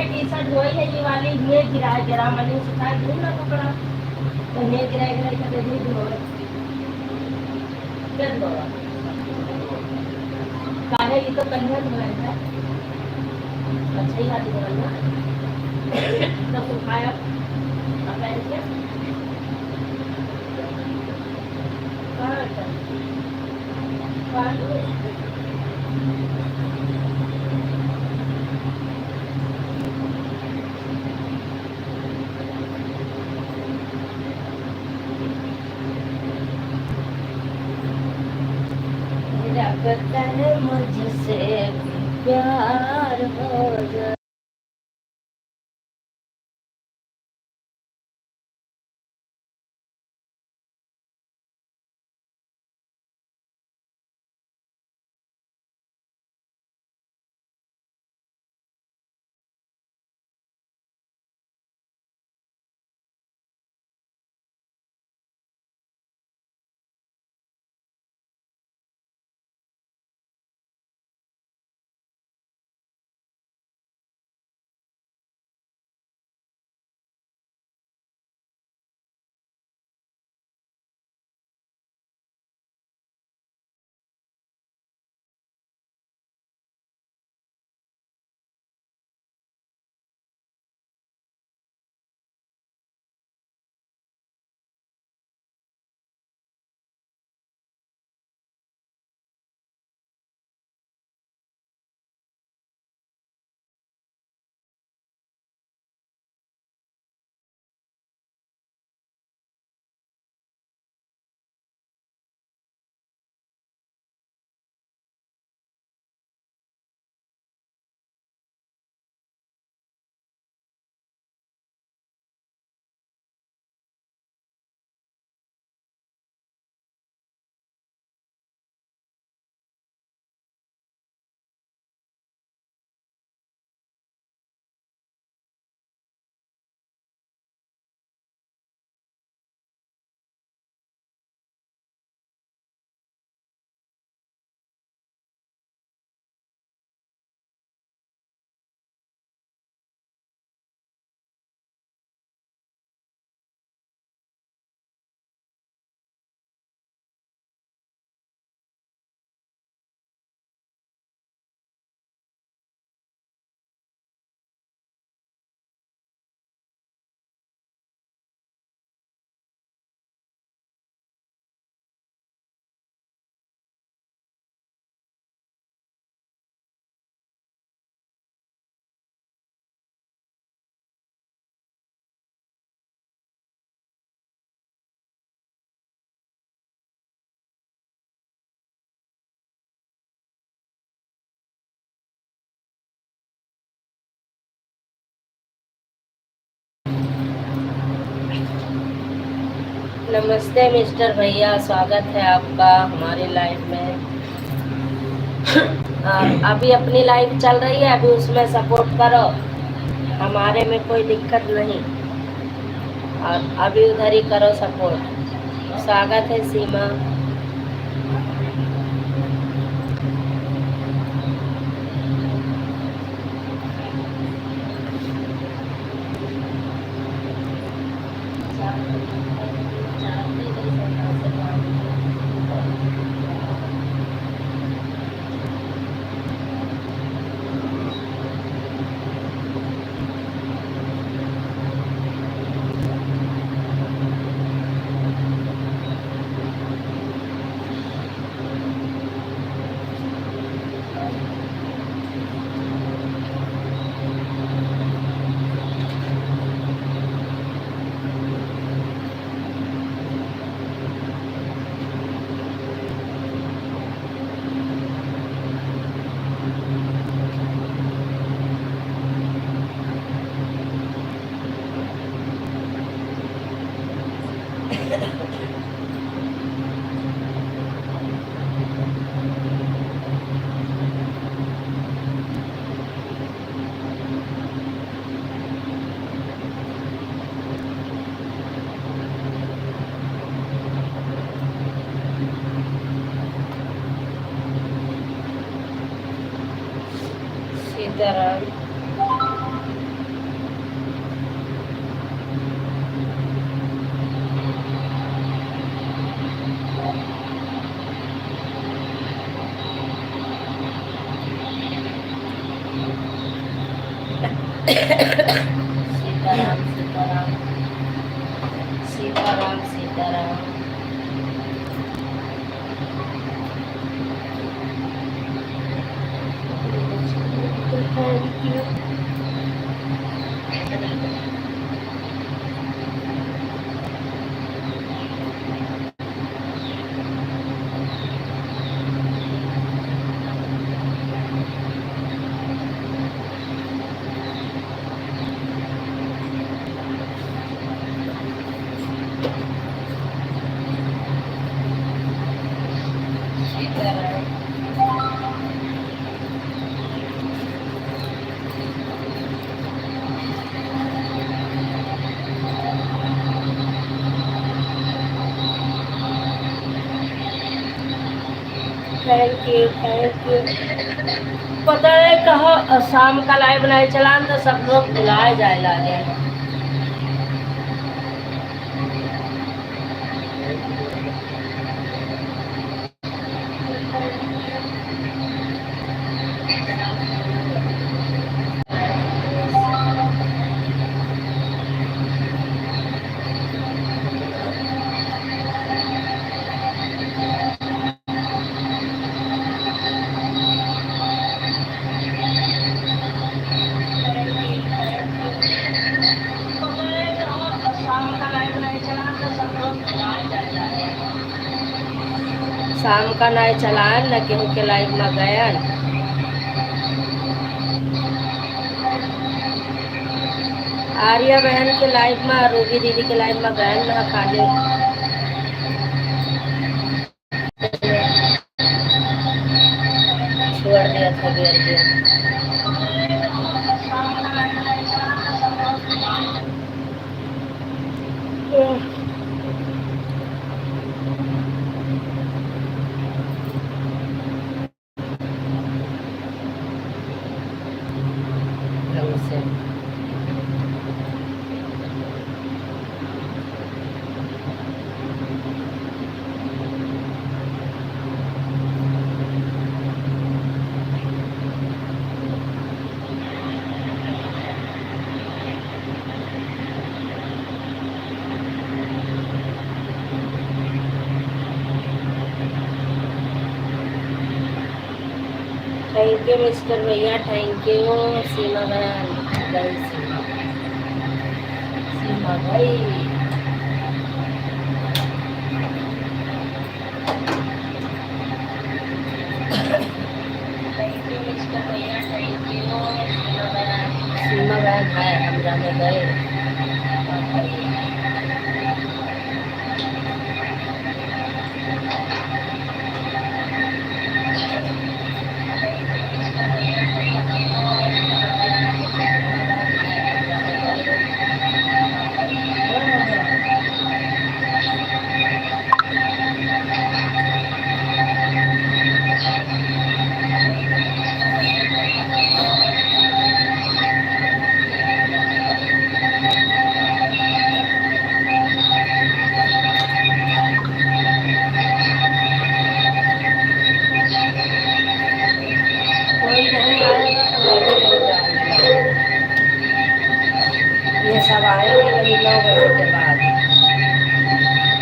T shirt वही है ये वाली ये गिरा गिरा मैंने सुखा दूँ ना कपड़ा तो ये गिरा गिरा कर दे दूँ क्या दूँगा काहे ये तो कन्या तुम्हारे है अच्छा ही हाथी बनाना तो सुखाया अब ऐसे लगता है मुझसे प्यार हो जाए नमस्ते मिस्टर भैया, स्वागत है आपका हमारी लाइव में। अभी अपनी लाइव चल रही है, अभी उसमें सपोर्ट करो, हमारे में कोई दिक्कत नहीं। और अभी उधर ही करो सपोर्ट। स्वागत है Seema. Sitaram. Sitaram Sitaram Sitaram Sitaram. Thank you thank you. पता है कहा शाम का लाइव नहीं चला तो सब लोग बुलाए जाए लागे। शाम का नहीं चलान न केहू के लाइव में गयन। आर्या बहन के लाइव में, रूबी दीदी के लाइव में गयन न खाली छोड़ दिया था बेर दिया। थैंक यू मिस्टर भैया, थैंक यू। सीमा बहन जय सीमा भाई। थैंक यू मिस्टर भैया, थैंक यू। सीमा बहन है हम जाने गए। ये सब आएंगे वही 9 बजे के बाद,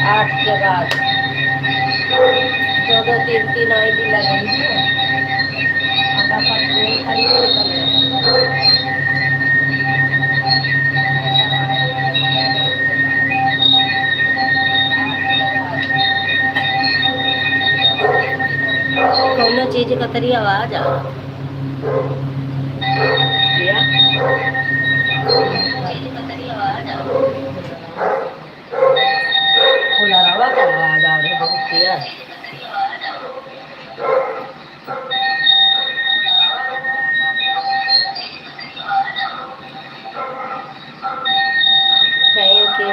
8 के बाद। 2-2 3-3 आईडी लगेंगी ना, फटाफट नहीं खरीद कौन चीज का तरी आवाज आ थैंक यू।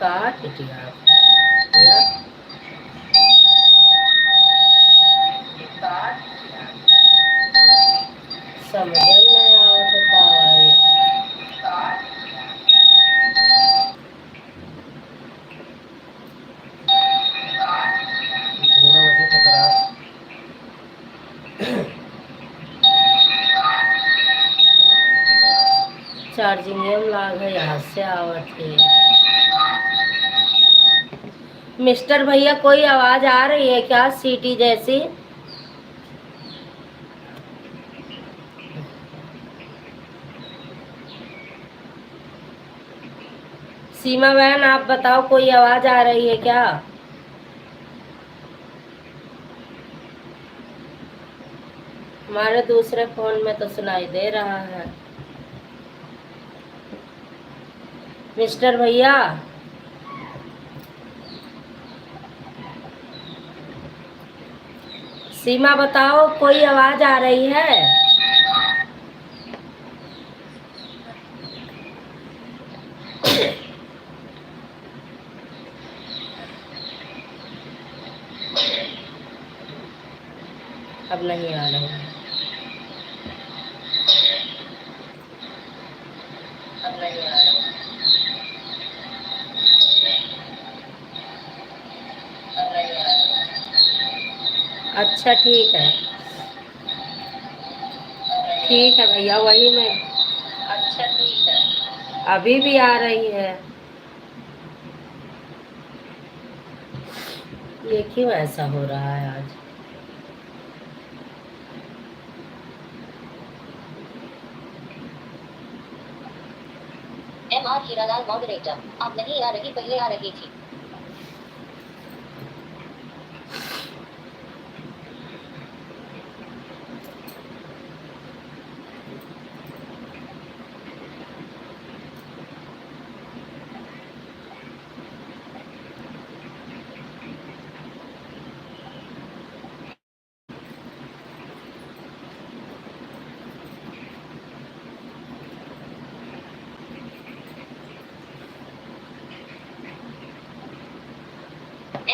का टिटिया या समझ नहीं आवत का है। चार्जिंग में लाग है यहाँ से आवत है। मिस्टर भैया कोई आवाज आ रही है क्या सीटी जैसी? सीमा बहन आप बताओ कोई आवाज आ रही है क्या? हमारे दूसरे फोन में तो सुनाई दे रहा है। मिस्टर भैया सीमा बताओ कोई आवाज आ रही है? अब नहीं आ रही है। अब नहीं आ रही है। अब नहीं आ रही है। अच्छा ठीक है। ठीक है भैया वही मैं। अच्छा ठीक है। अभी भी आ रही है। ये क्यों ऐसा हो रहा है आज? MR हीरालाल मॉडरेटर, अब नहीं आ रही, पहले आ रही थी।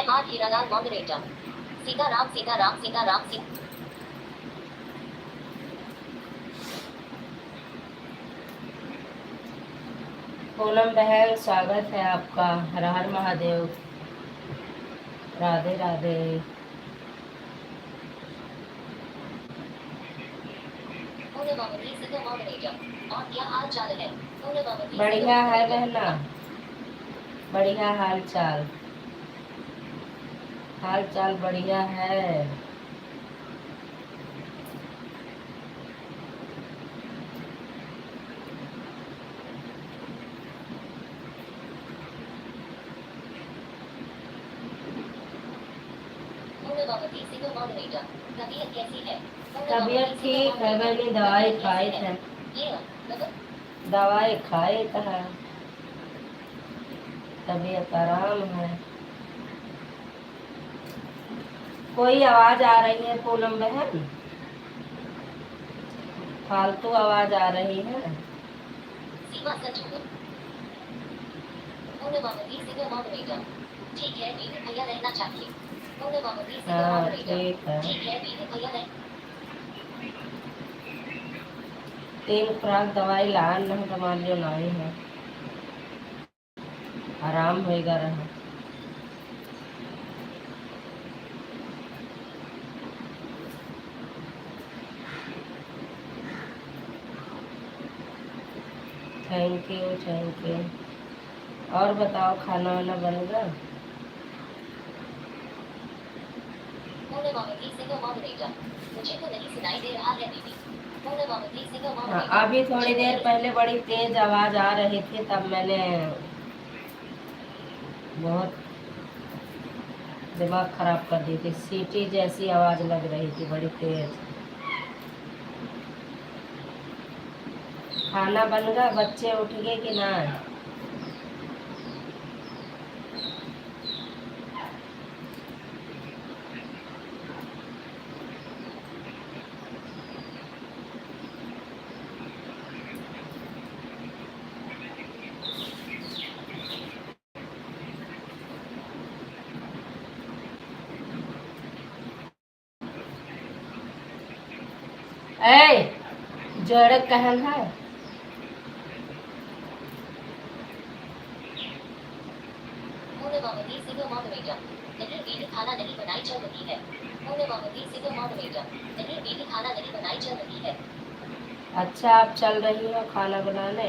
MR हीरालाल मॉडरेटर, सीताराम सीताराम सीताराम सी। पूनम बहन स्वागत है आपका। हर हर महादेव। राधे राधे। पूनमावती सीता मॉडरेटर, और क्या हाल चाल है? पूनमावती बढ़िया है बहना, बढ़िया हाल चाल। हाल चाल बढ़िया है। पूनमावती सीता मॉडरेटर, तबीयत कैसी है? तबीयत ठीक है मैंने दवाई खाई थे। दवाई खाई था, तबीयत आराम है। कोई आवाज आ रही है पूनम बहन? फालतू आवाज आ रही है। सीमा सचमुच। पूनमावती सीता मॉडरेटर, ठीक है वीर भैया रहना चाहिए। पूनमावती सीता हाँ मॉडरेटर, ठीक है। ठीक है वीर भैया रह। 3 खुराक दवाई लान नहीं तमार जो नहीं है, आराम होएगा रहा। Thank you thank you. और बताओ खाना वाना बन गया? पूनमावती सीता मॉडरेटर, मुझे तो नहीं सुनाई दे रहा है दीदी। पूनमावती सीता हाँ, मॉडरेटर, अभी थोड़ी देर पहले बड़ी तेज आवाज आ रही थी, तब मैंने बहुत दिमाग खराब कर दी थी। सीटी जैसी आवाज लग रही थी बड़ी तेज। खाना बन गया? बच्चे उठ गए कि ना? ए जोड़े कहन है पूर्णमावती सिंह मॉडरेटर नहीं बीवी खाना नहीं बनाई चल रही है पूर्णमावती सिंह मॉडरेटर नहीं बीवी खाना नहीं बनाई चल रही है अच्छा आप चल रही हो खाना बनाने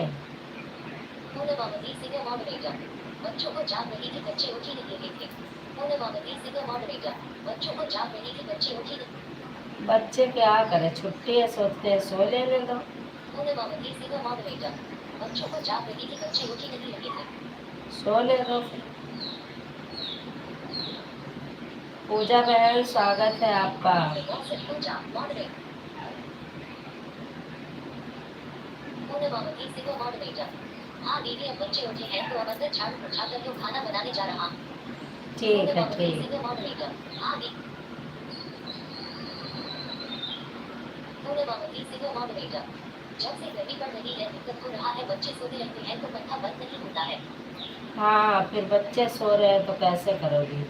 पूर्णमावती सिंह मॉडरेटर बच्चों को जाग रही थी बच्चे उठी नहीं रहे थे पूर्णमावती सिंह मॉडरेटर बच्चों को जाग रही थी बच्चे उठी नहीं बच्चे क्या करे छुट्टी है सोचते हैं सो लेने दो पूर्णमावती सिंह मॉडरेटर बच्चों को जाग रही थी बच्चे उठी नहीं रहे थे सो ले दो फिर। पूजा बहन स्वागत है आपका पूजा मॉडरेटर पूर्णमावती सिंह मॉडरेटर हाँ दीदी अब बच्चे उठे हैं तो अब अंदर झाड़ू पोछा कर तो खाना बनाने जा रहा हूँ ठीक है पूर्णमावती ठीक सिंह मॉडरेटर हाँ पूर्णमावती सिंह मॉडरेटर जब से गर्मी पड़ रही है दिक्कत हो रहा है बच्चे सोते रहते हैं तो पंखा बंद नहीं होता है हाँ फिर बच्चे सो रहे हैं तो कैसे करोगी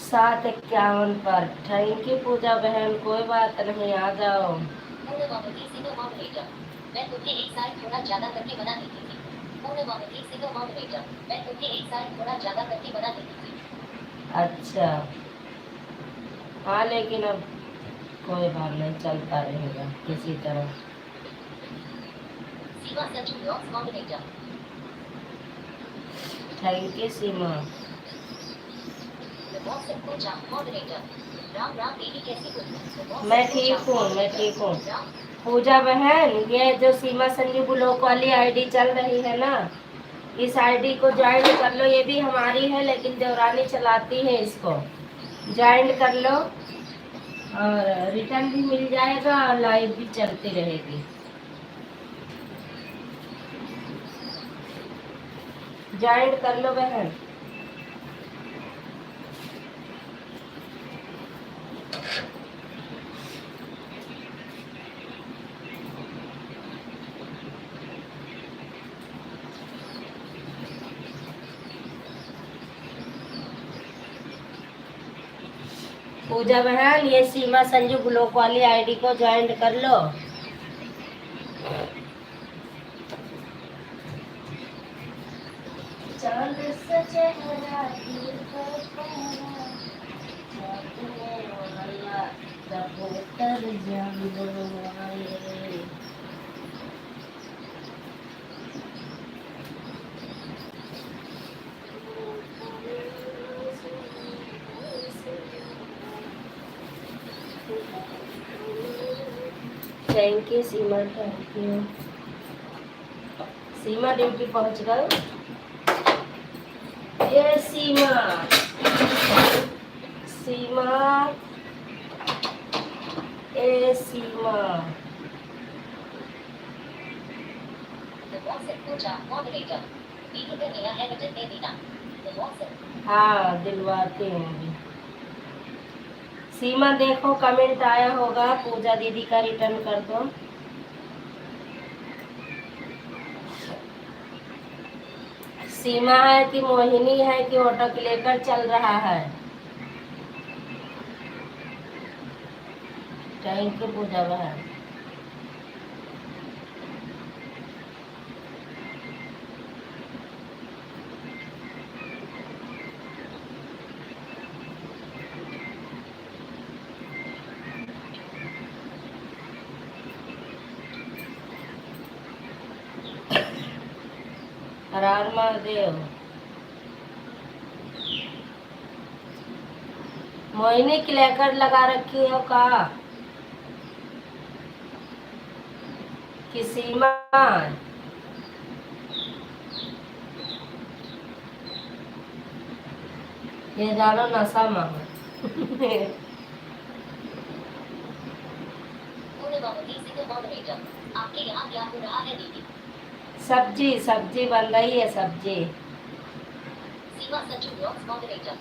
7:51 पर थैंक यू पूजा बहन कोई बात नहीं आ जाओ पूर्णमावती सिंह मॉडरेटर मैं तुम्हें एक साल थोड़ा ज्यादा करके बना देती थी पूर्णमावती सिंह मॉडरेटर मैं तुम्हें एक साल थोड़ा ज्यादा करके बना देती थी अच्छा हाँ लेकिन अब कोई बात नहीं चलता रहेगा किसी तरह Seema Sanju blogs moderator thank you Seema moderator Ram Ram दीदी कैसी हो मैं ठीक हूँ पूजा बहन ये जो सीमा संजू ब्लॉग वाली आईडी चल रही है ना इस आईडी को ज्वाइन कर लो ये भी हमारी है लेकिन देवरानी चलाती है इसको ज्वाइन कर लो और रिटर्न भी मिल जाएगा और लाइव भी चलती रहेगी ज्वाइन कर लो बहन पूजा बहन ये सीमा संजू ब्लॉग वाली आईडी को ज्वाइन कर लो चांद से चेहरा कबूतर thank you Seema thank you Seema duty पहुंच गए ये सीमा सीमा ए सीमा हाँ दिलवाती होंगी सीमा देखो कमेंट आया होगा पूजा दीदी का रिटर्न कर दो सीमा है कि मोहिनी है कि ऑटो क्लेकर चल रहा है थैंक यू पूजा बहन हर हर महादेव मोहिनी क्लेकर लगा रखी हो का कि सीमा ये जानो नशा मांगो आपके यहाँ क्या हो रहा है दीदी सब्जी सब्जी बन रही है सब्जी सीमा संजू ब्लॉग्स मॉडरेटर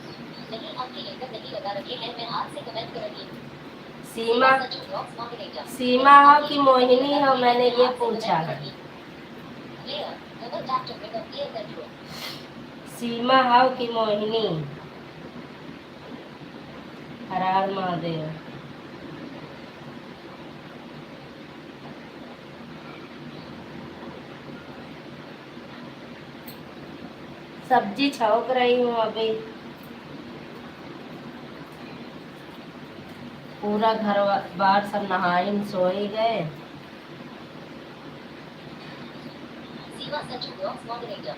नहीं आपके लेकर नहीं लगा रखे हैं मैं हाथ से कमेंट कर रही हूँ सीमा संजू ब्लॉग्स मॉडरेटर सीमा हो कि मोहिनी हो मैंने ये पूछा है clear double tap to pick up clear control Seema हो कि मोहिनी हर हर महादेव सब्जी छौंक रही हूँ अभी। पूरा घर बार सब नहाए सो ही गए। सीमा संजू ब्लॉग्स मॉडरेटर।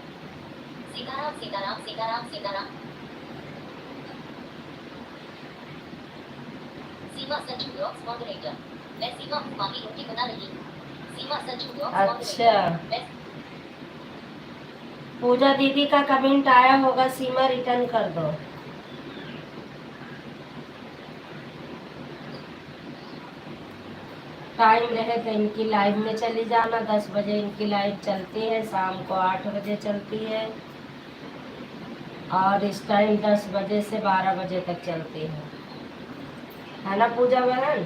सीताराम सीताराम सीताराम सीताराम। सीमा संजू ब्लॉग्स मॉडरेटर। मैं सीमा हूँ, माही रोटी बना रही हूँ। सीमा संजू ब्लॉग्स अच्छा, मॉडरेटर। मैं पूजा दीदी का कमेंट आया होगा, सीमा रिटर्न कर दो। टाइम रहे तो इनकी लाइव में चली जाना। 10 बजे इनकी लाइव चलती है, शाम को 8 बजे चलती है, और इस टाइम 10 बजे से 12 बजे तक चलती है ना पूजा बहन?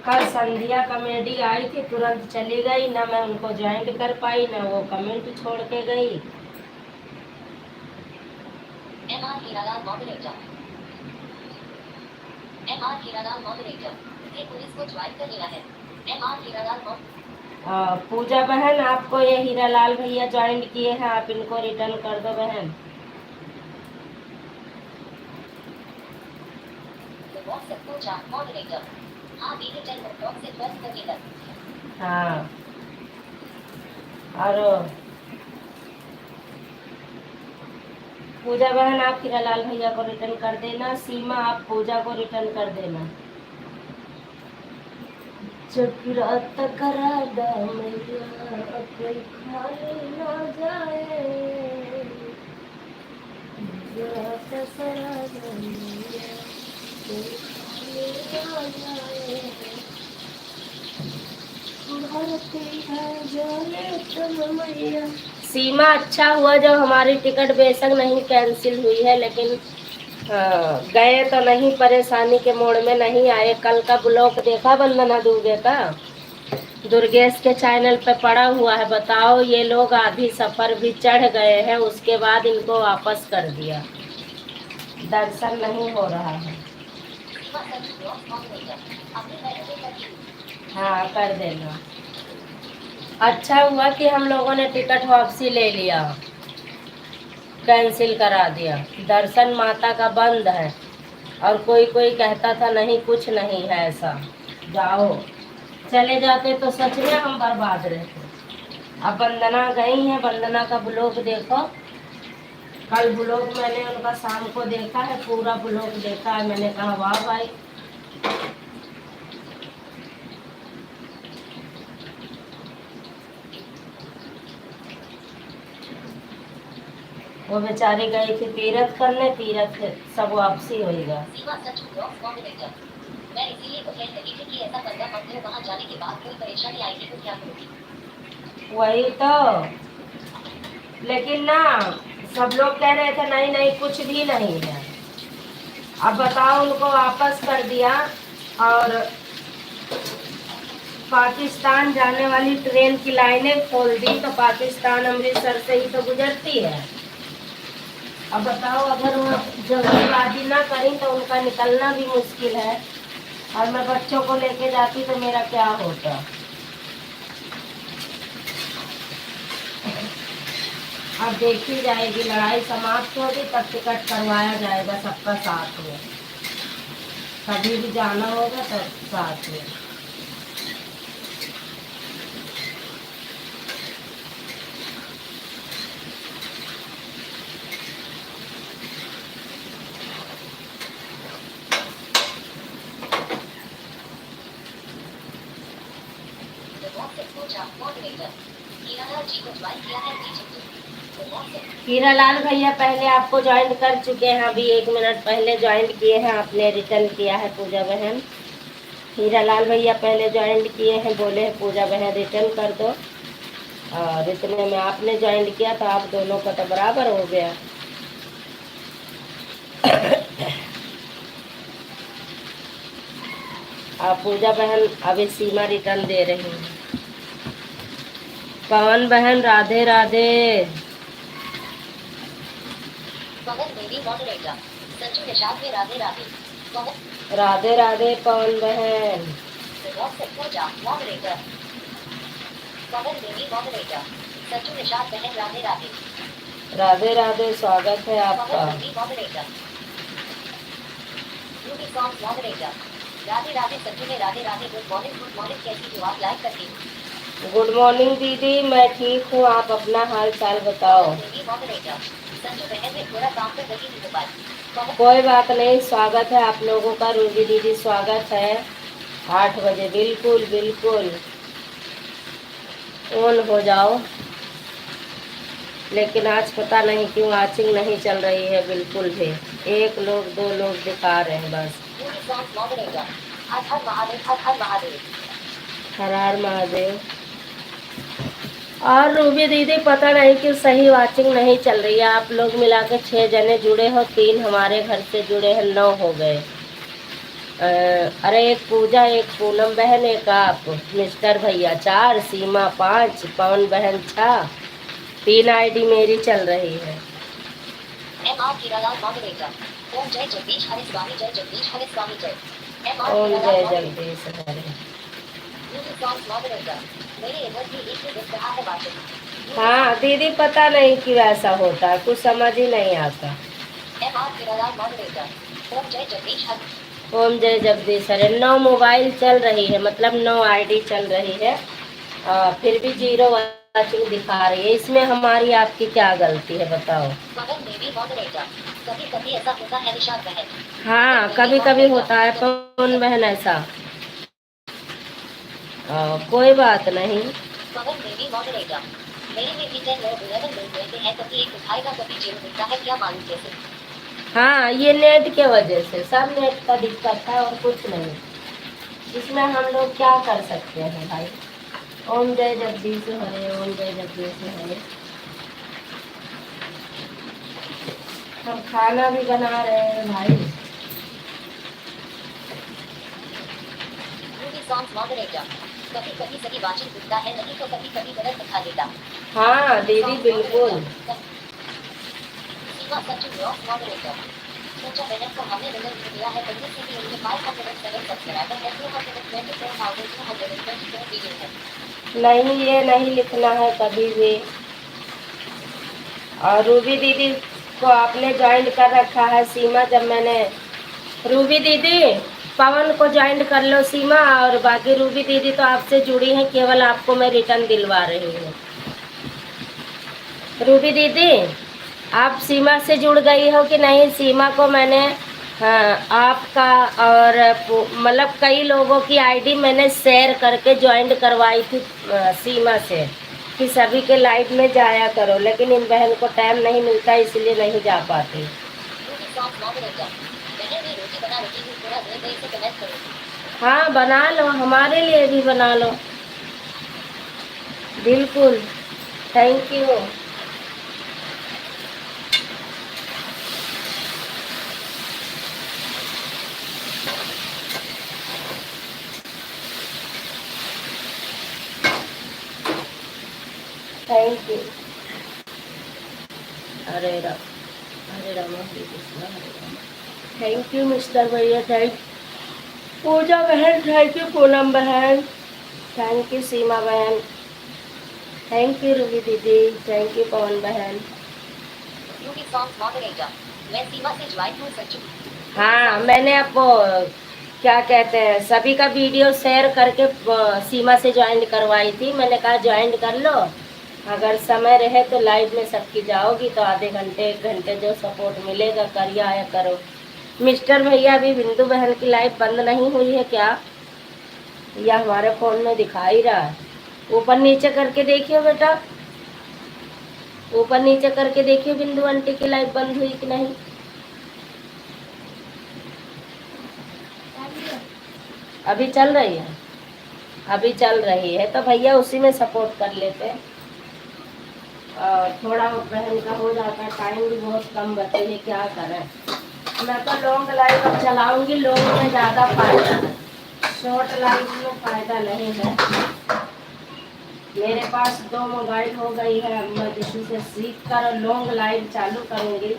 कल संध्या कॉमेडी आई थी, तुरंत चली गई, ना मैं उनको ज्वाइन कर पाई, ना वो कमेंट छोड़ के गई। MR Hiralal moderator. MR Hiralal moderator. ये पुलिस को ज्वाइन कर लिया है। एमआर हीरालाल पूजा बहन, आपको ये हीरालाल भैया ज्वाइन किए हैं, आप इनको रिटर्न कर दो बहन। व्हाट्सएप पूजा मॉडरेटर। हाँ बीते 10 अक्टूबर से 12 बजे तक। हाँ, और पूजा बहन आप हीरालाल भैया को रिटर्न कर देना। सीमा आप पूजा को रिटर्न कर देना। चक्रात करा दा मैया, कोई खाली ना जाए, चक्रात करा दा मैया, कोई खाली ना जाए, भरती है जाने तुम मैया। सीमा, अच्छा हुआ जब हमारी टिकट बेशक नहीं कैंसिल हुई है, लेकिन गए तो नहीं, परेशानी के मोड़ में नहीं आए। कल का ब्लॉग देखा वंदना दुबे का? दुर्गेश के चैनल पे पड़ा हुआ है। बताओ, ये लोग आधी सफर भी चढ़ गए हैं, उसके बाद इनको वापस कर दिया। दर्शन नहीं हो रहा है। हाँ, कर देना। अच्छा हुआ कि हम लोगों ने टिकट वापसी ले लिया, कैंसिल करा दिया। दर्शन माता का बंद है, और कोई कोई कहता था नहीं, कुछ नहीं है ऐसा, जाओ। चले जाते तो सच में हम बर्बाद रहते। अब वंदना गई है, वंदना का ब्लॉग देखो। कल ब्लॉग मैंने उनका शाम को देखा है, पूरा ब्लॉग देखा है। मैंने कहा वाह भाई, वो बेचारी गई थी तीरथ करने, तीरथ सब वापसी होएगा। मैं इसीलिए तो कह रही थी कि ऐसा पंगा मत लो, वहाँ जाने के बाद कोई परेशानी आएगी तो क्या करोगी? वही तो, लेकिन ना सब लोग कह रहे थे नहीं नहीं कुछ भी नहीं है। अब बताओ, उनको वापस कर दिया, और पाकिस्तान जाने वाली ट्रेन की लाइनें खोल दी, तो पाकिस्तान अमृतसर से ही तो गुजरती है। अब बताओ, अगर वो जल्दीबाजी ना करी तो उनका निकलना भी मुश्किल है, और मैं बच्चों को लेके जाती तो मेरा क्या होता। अब देखी जाएगी, लड़ाई समाप्त होगी तब टिकट करवाया जाएगा सबका साथ में। कभी भी जाना होगा तब साथ में। हीरालाल भैया पहले आपको ज्वाइन कर चुके हैं, अभी 1 मिनट पहले ज्वाइन किए हैं, आपने रिटर्न किया है पूजा बहन। हीरालाल भैया पहले ज्वाइन किए हैं, बोले हैं पूजा बहन रिटर्न कर दो, और इतने में आपने ज्वाइन किया, तो आप दोनों का तो बराबर हो गया। आप पूजा बहन अभी सीमा रिटर्न दे रही हैं। पवन बहन राधे राधे। राधे राधे। राधे राधे पवन बहन। संजू निशात बहन राधे राधे। राधे राधे, स्वागत है आपका। Pawan baby moderator. Ruby song moderator. Radhe Radhe Sanju ने राधे राधे गुड मॉर्निंग कैसी हो आप लाइक करती हूँ। गुड मॉर्निंग दीदी, मैं ठीक हूँ, आप अपना हाल चाल बताओ। पवन बेबी मॉडरेटर। संजू बहन में थोड़ा काम कर रही थी मोबाइल। कोई बात नहीं, स्वागत है आप लोगों का। रूबी दीदी स्वागत है। 8 बजे बिल्कुल बिल्कुल ऑन हो जाओ। लेकिन आज पता नहीं क्यों वाचिंग नहीं चल रही है बिल्कुल भी। 1 लोग 2 लोग दिखा रहे हैं बस। Ruby song moderator. हर हर महादेव हर हर महादेव। हर हर महादेव। और रूबी दीदी पता नहीं क्यों सही वाचिंग नहीं चल रही है। आप लोग मिला के 6 जने जुड़े हो, 3 हमारे घर से जुड़े हैं, 9 हो गए। अरे एक पूजा, एक पूनम बहन, एक आप, मिस्टर भैया 4, सीमा 5, पवन बहन 6, 3 आईडी मेरी चल रही है। M R Hiralal moderator. Om जय जगदीश हरे स्वामी जय जगदीश हरे स्वामी जय। एम आर ओम हीरालाल जय मॉडरेटर। जगदीश हरे। Ruby song moderator. मेरे इधर भी एक ही दिख रहा है वाचिंग। हाँ दीदी, पता नहीं क्यों ऐसा होता है, कुछ समझ ही नहीं आता। M R Hiralal moderator. Om जय जगदीश हरे। ओम जय जगदीश हरे। 9 मोबाइल चल रही है, मतलब 9 आईडी चल रही है। फिर भी 0 वाचिंग दिखा रही है। इसमें हमारी आपकी क्या गलती है बताओ। पवन बेबी मॉडरेटर। कभी कभी ऐसा होता है निशात बहन। हाँ कभी कभी होता है पवन बहन ऐसा। कोई बात नहीं। पवन बेबी मॉडरेटर। मेरे में भी 10 और 11 मिल गए हैं, कभी एक उठाएगा कभी 0 मिलता है, क्या मालूम कैसे। हाँ ये नेट के वजह से, सब नेट का दिक्कत है और कुछ नहीं। इसमें हम लोग क्या कर सकते हैं भाई। ओम जय जगदीश हरे, ओम जय जगदीश हरे। हम खाना भी बना रहे हैं भाई। Ruby song moderator. कभी कभी सही वाचिंग दिखता है, नहीं तो कभी कभी गलत दिखा देता। हाँ दीदी बिल्कुल। सीमा संजू ब्लॉग मॉडरेटर। सोचा बहन को हमने रिजल्ट दिया है, पहले से भी उनके 507 सब्सक्राइबर है, 224,224 वीडियो है। नहीं ये नहीं लिखना है कभी भी। और रूबी दीदी को आपने ज्वाइन कर रखा है सीमा, जब मैंने रूबी दीदी पवन को ज्वाइन कर लो सीमा, और बाकी रूबी दीदी तो आपसे जुड़ी हैं, केवल आपको मैं रिटर्न दिलवा रही हूँ। रूबी दीदी आप सीमा से जुड़ गई हो कि नहीं। सीमा को मैंने आपका और मतलब कई लोगों की आईडी मैंने शेयर करके ज्वाइन करवाई थी सीमा से, कि सभी के लाइव में जाया करो, लेकिन इन बहन को टाइम नहीं मिलता इसलिए नहीं जा पाती। Ruby song moderator. बहन मैं रोटी बना रही हूँ, थोड़ा देर गई से कमेंट करो। हाँ बना लो, हमारे लिए भी बना लो बिल्कुल। Thank you. Thank you. Hare Ram Hare Ram Hare Krishna Hare Ram. Thank you mister भैया, थैंक पूजा बहन, थैंक यू पूनम बहन, थैंक यू सीमा बहन, थैंक यू रूबी दीदी, थैंक यू पवन बहन। Ruby song moderator. मैं सीमा से ज्वाइन हूँ संजू। हाँ मैंने आपको क्या कहते हैं सभी का वीडियो शेयर करके सीमा से ज्वाइन करवाई थी। मैंने कहा ज्वाइन कर लो, अगर समय रहे तो लाइव में सबकी जाओगी तो आधे घंटे 1 घंटे जो सपोर्ट मिलेगा कर आया करो। मिस्टर भैया अभी बिंदु बहन की लाइव बंद नहीं हुई है क्या, या हमारे फ़ोन में दिखा ही रहा है। ऊपर नीचे करके देखिए बेटा, ऊपर नीचे करके देखिए बिंदु आंटी की लाइव बंद हुई कि नहीं। अभी चल रही है, अभी चल रही है तो भैया उसी में सपोर्ट कर लेते। थोड़ा बहन का हो जाता है, टाइम भी बहुत कम बचे है, क्या करें। मैं तो लॉन्ग लाइव अब चलाऊंगी, लॉन्ग में ज़्यादा फायदा है, शॉर्ट लाइव में फ़ायदा नहीं है। मेरे पास 2 मोबाइल हो गई है, अब मैं किसी से सीख कर लॉन्ग लाइव चालू करूंगी।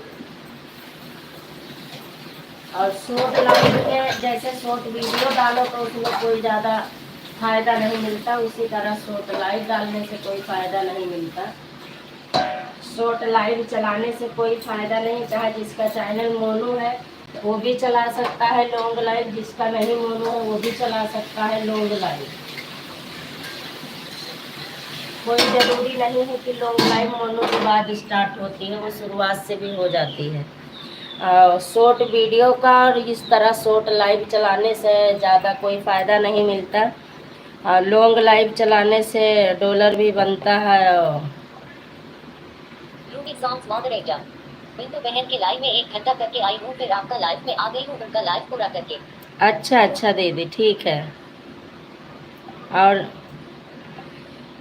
और शॉर्ट लाइव में जैसे शॉर्ट वीडियो डालो तो उसमें कोई ज़्यादा फ़ायदा नहीं मिलता, उसी तरह शॉर्ट लाइव डालने से कोई फ़ायदा नहीं मिलता। शॉर्ट लाइव चलाने से कोई फ़ायदा नहीं, चाहे जिसका चैनल मोनू है वो भी चला सकता है लॉन्ग लाइव, जिसका नहीं मोनू है वो भी चला सकता है लॉन्ग लाइव। कोई ज़रूरी नहीं है कि लॉन्ग लाइव मोनू के बाद स्टार्ट होती है, वो शुरुआत से भी हो जाती है। शॉर्ट वीडियो का और इस तरह शॉर्ट लाइव चलाने से ज़्यादा कोई फ़ायदा नहीं मिलता। लॉन्ग लाइव चलाने से डॉलर भी बनता है। रूबी सॉन्ग्स मॉडरेटर, बिंदु बहन के लाइव में 1 घंटा करके आई हूँ, फिर आपका लाइव में आ गई हूँ उनका लाइव पूरा करके। अच्छा अच्छा दीदी, ठीक है। और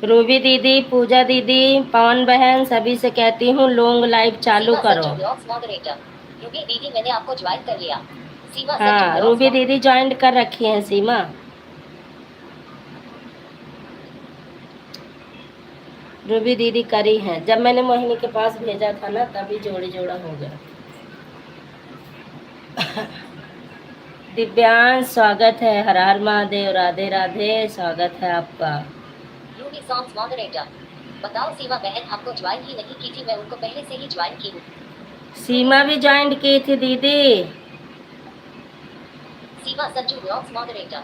रूबी दीदी, पूजा दीदी, पवन बहन, सभी से कहती हूँ लॉन्ग लाइव चालू सीमा करो। संजू ब्लॉग्स मॉडरेटर, रूबी दीदी मैंने आपको ज्वाइन कर लिया। सीमा संजू हाँ, ब्लॉग्स रूबी दीदी ज्वाइन कर रखी हैं सीमा। रूबी दीदी करी हैं, जब मैंने मोहिनी के पास भेजा था ना तभी जोड़ी जोड़ा हो गया। दिव्यांश, स्वागत है। हर हर महादेव, राधे राधे, स्वागत है आपका। रूबी सॉन्ग्स मॉडरेटर, बताओ सीमा बहन आपको ज्वाइन ही नहीं की थी, मैं उनको पहले से ही ज्वाइन की हूँ। सीमा भी ज्वाइन की थी दीदी। सीमा संजू ब्लॉग्स मॉडरेटर,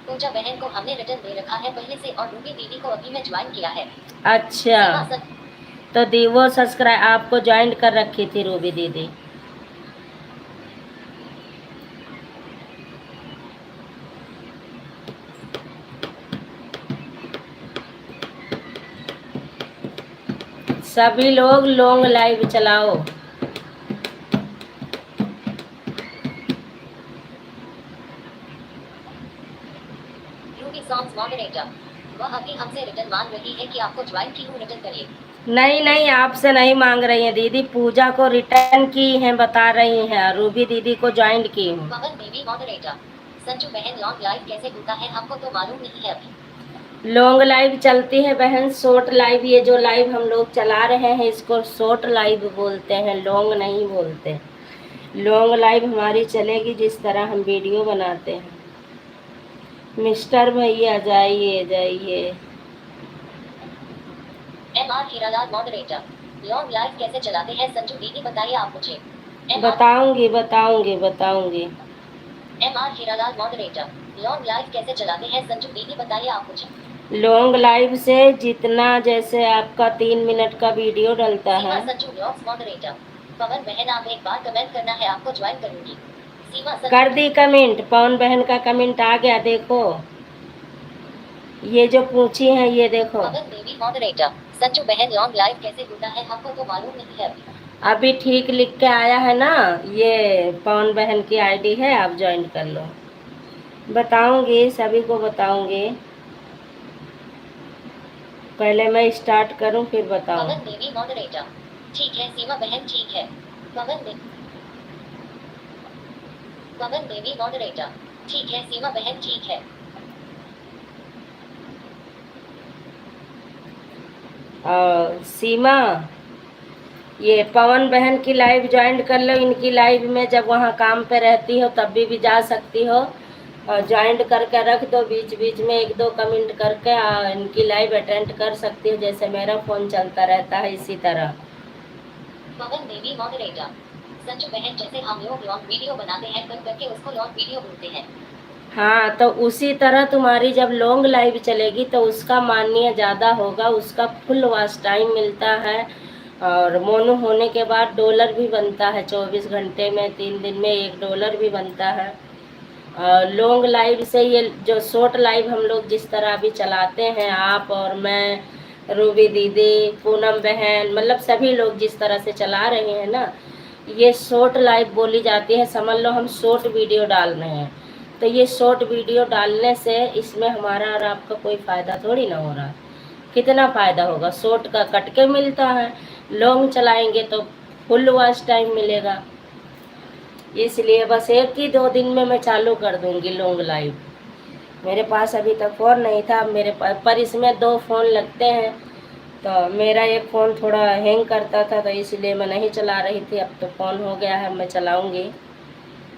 पूजा बहन को हमने रिटर्न दे रखा है पहले से और रूबी दीदी को अभी मैं ज्वाइन किया है। अच्छा, सीमा सं... तो दी वो सब्सक्राइब आपको ज्वाइन कर रखी थी रूबी दीदी। सभी लोग लॉन्ग लाइव चलाओ। रूबी सॉन्ग्स मॉडरेटर, वह अभी हमसे रिटर्न मांग रही है कि आपको ज्वाइन की हूँ, रिटर्न करिए। नहीं नहीं, आपसे नहीं मांग रही हैं दीदी, पूजा को रिटर्न की हैं बता रही हैं, रूबी दीदी को ज्वाइन की हूँ। पवन देवी मॉडरेटर, संजू बहन लॉन्ग लाइव कैसे होता है हमको तो मालूम नहीं है अभी। लॉन्ग लाइव चलती है बहन, शॉर्ट लाइव ये जो लाइव हम लोग चला रहे हैं इसको शॉर्ट लाइव बोलते हैं, लॉन्ग नहीं बोलते। लॉन्ग लाइव हमारी चलेगी जिस तरह हम वीडियो बनाते हैं। मिस्टर भैया जाइए जाइए। MR Hiralal moderator, long live कैसे चलाते हैं संजू दीदी बताइए आप मुझे। बताऊंगी बताऊंगी बताऊंगी। MR Hiralal moderator, long live कैसे चलाते हैं संजू दीदी बताइए आप मुझे। लॉन्ग लाइव से जितना जैसे आपका 3 मिनट का वीडियो डलता सीमा है। संजू ब्लॉग्स मॉडरेटर, पवन बहन आप एक बार कमेंट करना है आपको ज्वाइन करूंगी। सीमा संजू कर दी कमेंट, पवन बहन का कमेंट आ गया, देखो ये जो पूछी है ये देखो। पवन देवी मॉडरेटर, संजू बहन लॉन्ग लाइव कैसे होता है हमको तो मालूम नहीं है अभी। अभी ठीक लिख के आया है ना, ये पवन बहन की आईडी है, आप ज्वाइन कर लो। बताऊंगी, सभी को बताऊंगी। पहले मैं स्टार्ट करूं फिर बताऊं। पवन देवी मॉडरेटर, ठीक है सीमा बहन ठीक है। पवन देवी मॉडरेटर, ठीक है सीमा बहन ठीक है। सीमा, ये पवन बहन की लाइव ज्वाइन कर लो, इनकी लाइव में जब वहाँ काम पे रहती हो तब भी जा सकती हो। ज्वाइन करके रख दो, बीच बीच में 1-2 कमेंट करके इनकी लाइव अटेंड कर सकती हो, जैसे मेरा फ़ोन चलता रहता है इसी तरह। पवन देवी मॉडरेटर, संजू बहन जैसे हम लोग लॉन्ग वीडियो बनाते हैं कर करके उसको लॉन्ग वीडियो बोलते हैं। हाँ, तो उसी तरह तुम्हारी जब लॉन्ग लाइव चलेगी तो उसका माननीय ज़्यादा होगा, उसका फुल वॉच टाइम मिलता है और मोनो होने के बाद डॉलर भी बनता है। 24 घंटे में 3 दिन में $1 भी बनता है। लॉन्ग लाइव से ये जो शॉर्ट लाइव हम लोग जिस तरह अभी चलाते हैं, आप और मैं, रूबी दीदी, पूनम बहन, मतलब सभी लोग जिस तरह से चला रहे हैं ना, ये शॉर्ट लाइव बोली जाती है। समझ लो हम शॉर्ट वीडियो डाल रहे हैं, तो ये शॉर्ट वीडियो डालने से इसमें हमारा और आपका कोई फ़ायदा थोड़ी ना हो रहा है। कितना फ़ायदा होगा, शॉर्ट का कट के मिलता है, लॉन्ग चलाएंगे तो फुल वॉच टाइम मिलेगा। इसलिए बस 1 ही 2 दिन में मैं चालू कर दूंगी लॉन्ग लाइव। मेरे पास अभी तक फ़ोन नहीं था, मेरे पास पर इसमें 2 फ़ोन लगते हैं, तो मेरा एक फ़ोन थोड़ा हैंग करता था तो इसलिए मैं नहीं चला रही थी। अब तो फ़ोन हो गया है, मैं चलाऊंगी।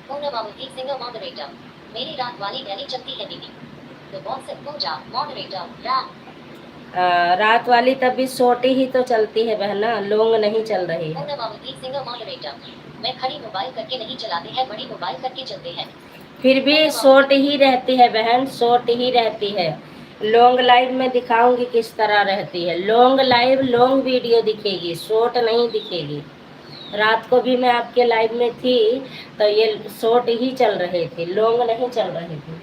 पूनम अवधि सिंगर मॉडरेटर, मेरी रात वाली गली चलती है दीदी। The WhatsApp Puja moderator RAM रात वाली तब भी शॉर्ट ही तो चलती है बहना, लॉन्ग नहीं चल रही है। पूनमावती सिंगर moderator मैं खड़ी मोबाइल करके नहीं चलाते हैं, बड़ी मोबाइल करके चलते हैं। फिर भी शॉर्ट ही रहती है बहन, शॉर्ट ही रहती है। लॉन्ग लाइव में दिखाऊंगी किस तरह रहती है। लॉन्ग लाइव लॉन्ग वीडियो दिखेगी, शॉर्ट नहीं दिखेगी। रात को भी मैं आपके लाइव में थी तो ये शॉर्ट ही चल रहे थे, लॉन्ग नहीं चल रहे थे।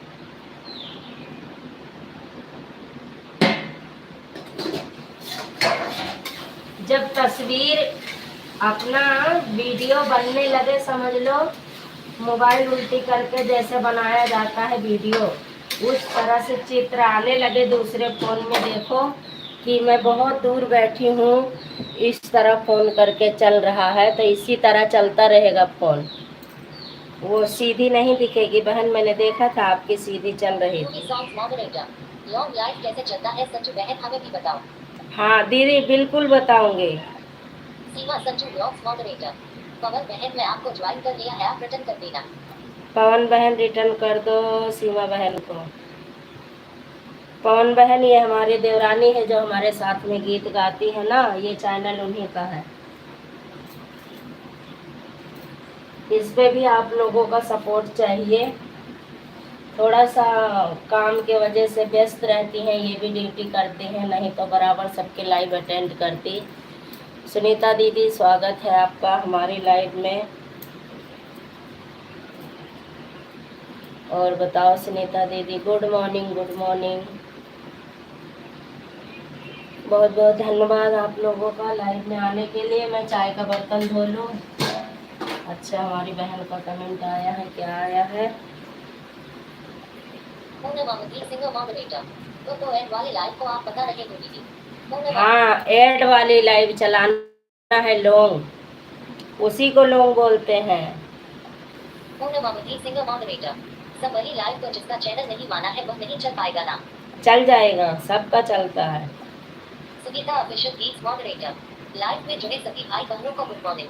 जब तस्वीर अपना वीडियो बनने लगे, समझ लो मोबाइल उल्टी करके जैसे बनाया जाता है वीडियो, उस तरह से चित्र आने लगे दूसरे फ़ोन में। देखो कि मैं बहुत दूर बैठी हूँ, इस तरह फ़ोन करके चल रहा है, तो इसी तरह चलता रहेगा फ़ोन। वो सीधी नहीं दिखेगी बहन, मैंने देखा था आपकी सीधी चल रही थी। लॉन्ग लाइफ कैसे चलता है संजू बहन, हमें भी बताओ। हाँ दीदी बिल्कुल बताऊंगी। सीमा संजू ब्लॉग्स मॉडरेटर पवन बहन मैं आपको ज्वाइन कर लिया है, आप रिटर्न कर देना। पवन बहन रिटर्न कर दो सीमा बहन को। पवन बहन ये हमारी देवरानी है जो हमारे साथ में गीत गाती है ना, ये चैनल उन्हीं का है। इस पे भी आप लोगों का सपोर्ट चाहिए। थोड़ा सा काम के वजह से व्यस्त रहती हैं, ये भी ड्यूटी करते हैं, नहीं तो बराबर सबके लाइव अटेंड करती। सुनीता दीदी स्वागत है आपका हमारी लाइव में। और बताओ सुनीता दीदी, गुड मॉर्निंग गुड मॉर्निंग। बहुत बहुत धन्यवाद आप लोगों का लाइव में आने के लिए। मैं चाय का बर्तन धो लूँ। अच्छा हमारी बहन का कमेंट आया है, क्या आया है? तो एड वाली लाइव को आप बता रहे हो दीदी। हाँ एड वाली लाइव चलाना है, लॉन्ग, उसी को लॉन्ग बोलते हैं। सब वही लाइव तो जिसका चैनल नहीं माना है वह नहीं चल पाएगा ना? चल जाएगा, सबका चलता है। सुनीता ऑफिशियल गीत मॉडरेटर लाइव में जुड़े सभी भाई बहनों को गुड मॉर्निंग।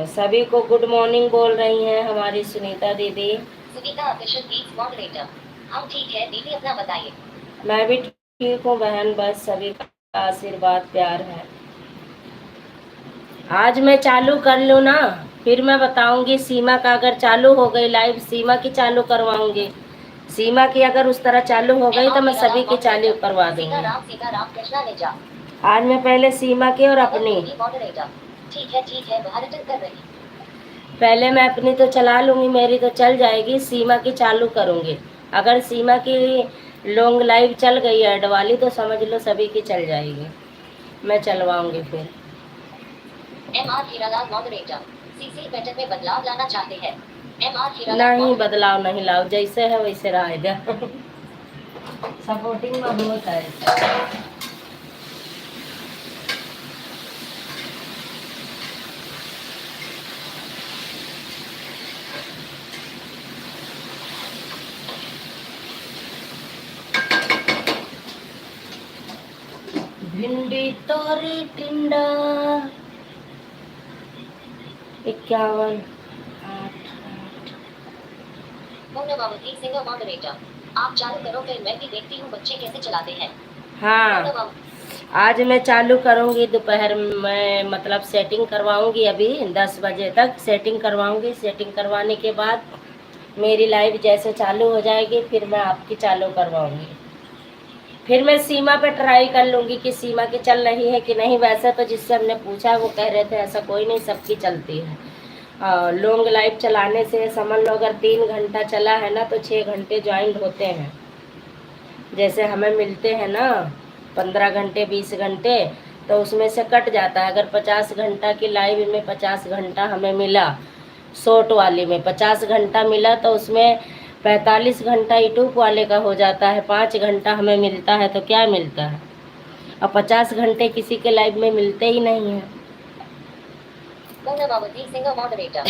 सभी को गुड मॉर्निंग बोल रही हैं हमारी सुनीता दीदी। सुनीता ऑफिशियल गीत मॉडरेटर हम ठीक है दीदी, अपना बताइए। मैं भी ठीक हूँ बहन, बस सभी का आशीर्वाद प्यार है। आज मैं चालू कर लूँ ना, फिर मैं बताऊंगी सीमा का अगर चालू हो गई लाइव, सीमा की चालू करवाऊंगी। सीमा की अगर उस तरह चालू हो गई तो मैं सभी की चालू करवा दूंगी। आज मैं पहले सीमा की और अपनी, ठीक है बाहर रिटर्न कर रही। पहले मैं अपनी तो चला लूंगी, मेरी तो चल जाएगी, सीमा की चालू करूंगी। अगर सीमा की लॉन्ग लाइव चल गई ऐड वाली तो समझ लो सभी की चल जाएगी, मैं चलवाऊंगी फिर। MR Hiralal moderator CC pattern में बदलाव लाना चाहते हैं। MR नहीं बदलाव नहीं लाओ, जैसे है वैसे रहेगा। सपोर्टिंग में बहुत है। भिंडी तोरी टिंडा 51 8 सिंगर मॉडरेटर आप चालू करो फिर मैं भी देखती हूँ बच्चे कैसे चलाते हैं। हाँ आज मैं चालू करूँगी दोपहर में, मतलब सेटिंग करवाऊँगी, अभी 10 बजे तक सेटिंग करवाऊँगी। सेटिंग करवाने के बाद मेरी लाइव जैसे चालू हो जाएगी फिर मैं आपकी चालू करवाऊँगी। फिर मैं सीमा पे ट्राई कर लूँगी कि सीमा की चल रही है कि नहीं। वैसे तो जिससे हमने पूछा वो कह रहे थे ऐसा कोई नहीं, सबकी चलती है। लॉन्ग लाइव चलाने से समझ लो अगर 3 घंटा चला है ना तो 6 घंटे ज्वाइन होते हैं। जैसे हमें मिलते हैं ना 15 घंटे 20 घंटे, तो उसमें से कट जाता है। अगर 50 घंटा की लाइव में 50 घंटा हमें मिला, शॉर्ट वाली में 50 घंटा मिला तो उसमें 45 घंटा यूट्यूब वाले का हो जाता है। 5 घंटा हमें मिलता है तो क्या मिलता है, और 50 घंटे किसी के लाइव में मिलते ही नहीं हैं। सिंगर मॉडरेटर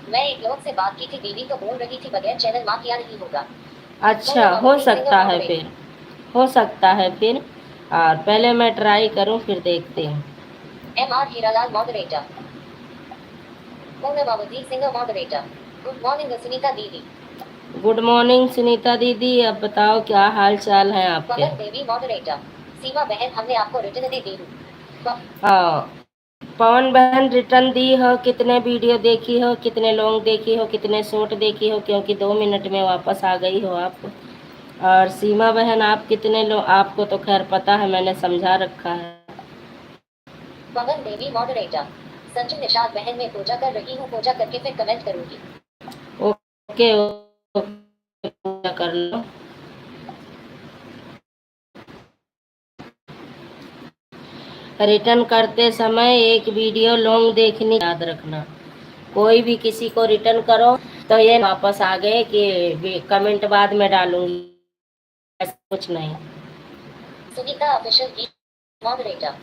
मैं एक लोग से बात की थी, दीदी तो बोल रही थी बगैर चैनल मार्क किया नहीं होगा। अच्छा हो सकता है, फिर हो सकता है फिर। और पहले मैं ट्राई करूं फिर देखते हैं। MR Hiralal moderator singer moderator good morning Sunita दीदी। गुड मॉर्निंग सुनीता दीदी, अब बताओ क्या हाल चाल है आपके? पवन देवी मॉडरेटर। सीमा बहन हमने आपको रिटर्न दे दी। हाँ, पवन बहन रिटर्न दी हो, कितने वीडियो देखी हो, कितने लॉन्ग देखी हो, कितने शॉर्ट देखी हो, क्योंकि 2 मिनट में वापस आ गई हो आप। और सीमा बहन आप कितने लो, आपको तो खैर पता है, मैंने समझा रखा है। पवन देवी मॉडरेटर। संजू निषाद बहन मैं पूजा कर रही हूँ, पूजा करके फिर कमेंट करूंगी। ओके ओके, पूजा कर लो। रिटर्न करते समय एक वीडियो लॉन्ग देखनी याद रखना। कोई भी किसी को रिटर्न करो तो ये वापस आ गए कि कमेंट बाद में डालूंगी, ऐसा कुछ नहीं। सुनीता ऑफिशियल की मॉडरेटर।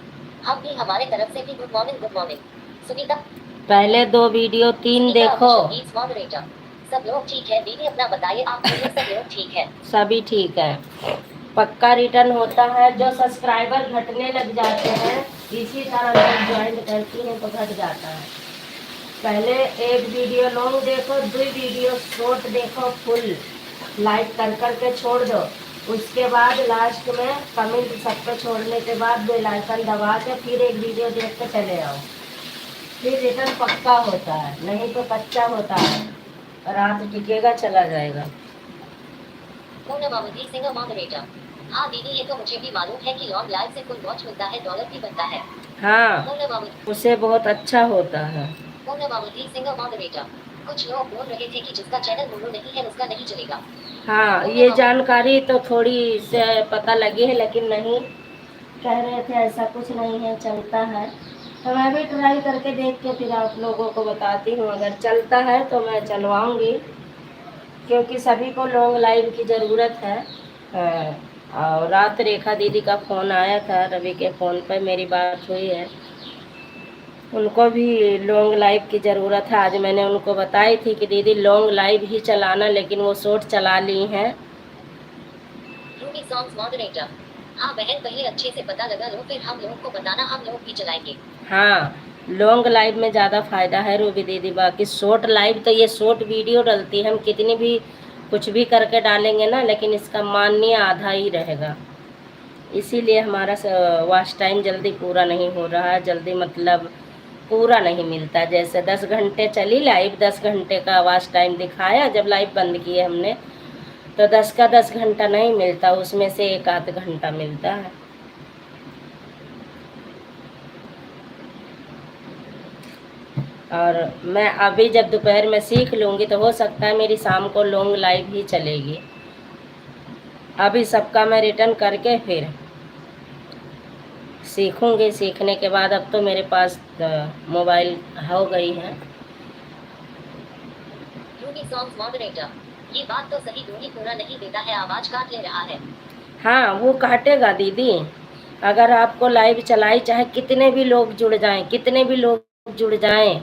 हम भी हमारे तरफ से भी good morning good morning. Sunita पहले 2 वीडियो 3 देखो। मॉडरेटर। सब लोग ठीक है दीदी, अपना बताइए आप बोलिए, सब लोग ठीक है? सभी ठीक है, पक्का रिटर्न होता है। जो सब्सक्राइबर घटने लग जाते हैं, इसी तरह लोग ज्वाइन करती हैं तो घट जाता है। पहले एक वीडियो लॉन्ग देखो, 2 वीडियो शॉर्ट देखो, फुल लाइक कर कर के छोड़ दो। उसके बाद लास्ट में कमेंट सब पे छोड़ने के बाद बेल आइकन दबा के फिर एक वीडियो देख के चले आओ, फिर रिटर्न पक्का होता है, नहीं तो कच्चा होता है, रात टिकेगा चला जाएगा। पूनमावती सिंह मॉडरेटर। हाँ दीदी ये तो मुझे भी मालूम है कि लॉन्ग लाइव से फुल वॉच मिलता है, डॉलर भी बनता है। हाँ, पूनमावती उसे बहुत अच्छा होता है। पूनमावती सिंह मॉडरेटर। कुछ लोग बोल रहे थे कि जिसका चैनल मोनो नहीं है उसका नहीं चलेगा। हाँ, ये जानकारी तो थोड़ी से पता लगी है, लेकिन नहीं, कह रहे थे ऐसा कुछ नहीं है, चलता है। तो मैं भी ट्राई करके देख के फिर आप लोगों को बताती हूँ, अगर चलता है तो मैं चलवाऊँगी, क्योंकि सभी को लॉन्ग लाइव की ज़रूरत है। और रात रेखा दीदी का फ़ोन आया था, रवि के फ़ोन पर मेरी बात हुई है, उनको भी लॉन्ग लाइव की ज़रूरत है। आज मैंने उनको बताई थी कि दीदी लॉन्ग लाइव ही चलाना, लेकिन वो शॉर्ट चला ली हैं। Ruby songs moderator. हाँ बहन पहले अच्छे से पता लगा लो, फिर हम लोग को बताना, हम लोग भी चलाएंगे। हाँ, लॉन्ग लाइव में ज़्यादा फ़ायदा है रूबी दीदी, बाकी शॉर्ट लाइव तो ये शॉर्ट वीडियो डलती है, हम कितनी भी कुछ भी करके डालेंगे ना, लेकिन इसका माननीय आधा ही रहेगा, इसीलिए हमारा वॉच टाइम जल्दी पूरा नहीं हो रहा है, जल्दी मतलब पूरा नहीं मिलता। जैसे 10 घंटे चली लाइव, 10 घंटे का वॉच टाइम दिखाया, जब लाइव बंद किए हमने तो 10 का 10 घंटा नहीं मिलता, उसमें से 1 आध घंटा मिलता है। और मैं अभी जब दोपहर में सीख लूँगी तो हो सकता है मेरी शाम को लॉन्ग लाइव ही चलेगी। अभी सबका मैं रिटर्न करके फिर सीखूँगी, सीखने के बाद अब तो मेरे पास मोबाइल हो गई है। Ruby songs moderator. ये बात तो सही, दूरी पूरा नहीं देता है, आवाज काट ले रहा है। हाँ, वो काटेगा दीदी, अगर आपको लाइव चलाई, चाहे कितने भी लोग जुड़ जाएं, कितने भी लोग जुड़ जाएं,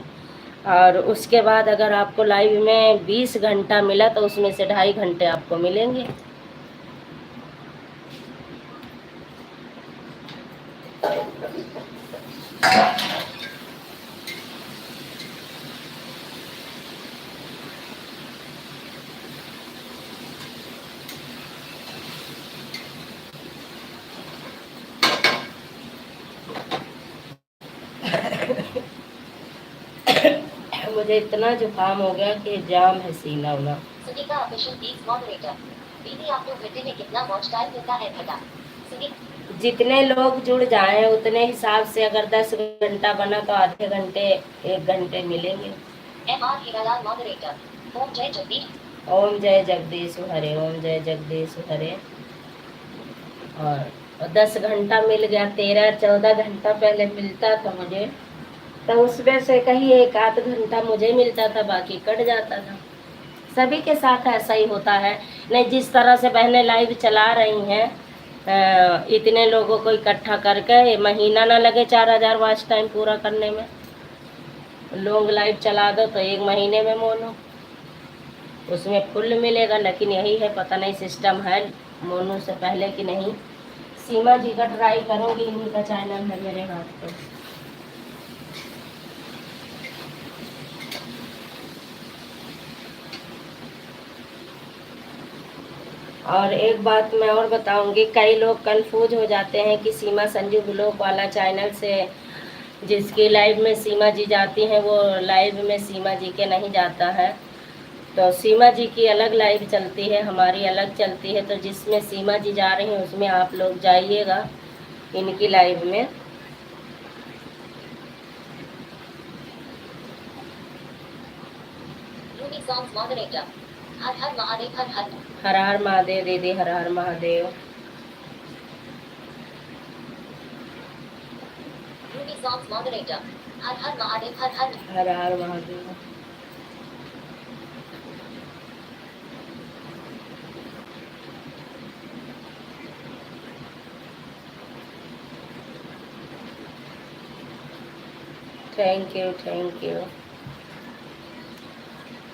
और उसके बाद अगर आपको लाइव में 20 घंटा मिला तो उसमें से 2.5 घंटे आपको मिलेंगे। मुझे इतना जुकाम हो गया कि जाम है सीना उना। Sunita official please moderator. दीदी आप लोग घंटे में कितना वॉच टाइम मिलता है घटा? जितने लोग जुड़ जाएं उतने हिसाब से, अगर 10 घंटा बना तो आधे घंटे 1 घंटे मिलेंगे। MR Hiralal moderator. ओम जय जगदीश। ओम जय जगदीश हरे, ओम जय जगदीश हरे। और 10 घंटा मिल गया, 13-14 घंटा पहले मिलता था मुझे, तो उसमें से कहीं 1 आध घंटा मुझे मिलता था, बाकी कट जाता था। सभी के साथ ऐसा ही होता है। नहीं, जिस तरह से बहनें लाइव चला रही हैं, इतने लोगों को इकट्ठा करके महीना ना लगे 4000 वॉच टाइम पूरा करने में। लॉन्ग लाइव चला दो तो 1 महीने में मोनो, उसमें फुल मिलेगा। लेकिन यही है, पता नहीं सिस्टम है मोनू से पहले कि नहीं। सीमा जी का ट्राई करूँगी, इन्हीं का चैनल है मेरे हाथ पे। और एक बात मैं और बताऊंगी, कई लोग कंफ्यूज हो जाते हैं कि सीमा संजू ब्लॉग वाला चैनल से जिसकी लाइव में सीमा जी जाती हैं वो लाइव में सीमा जी के नहीं जाता है। तो सीमा जी की अलग लाइव चलती है, हमारी अलग चलती है। तो जिसमें सीमा जी जा रही हैं उसमें आप लोग जाइएगा इनकी लाइव में। Ruby songs moderator. हर हर महादेव हर हर। हर हर महादेव दीदी, हर हर महादेव। Ruby songs moderator. हर हर महादेव हर हर। हर हर Mahadev. Thank you, thank you.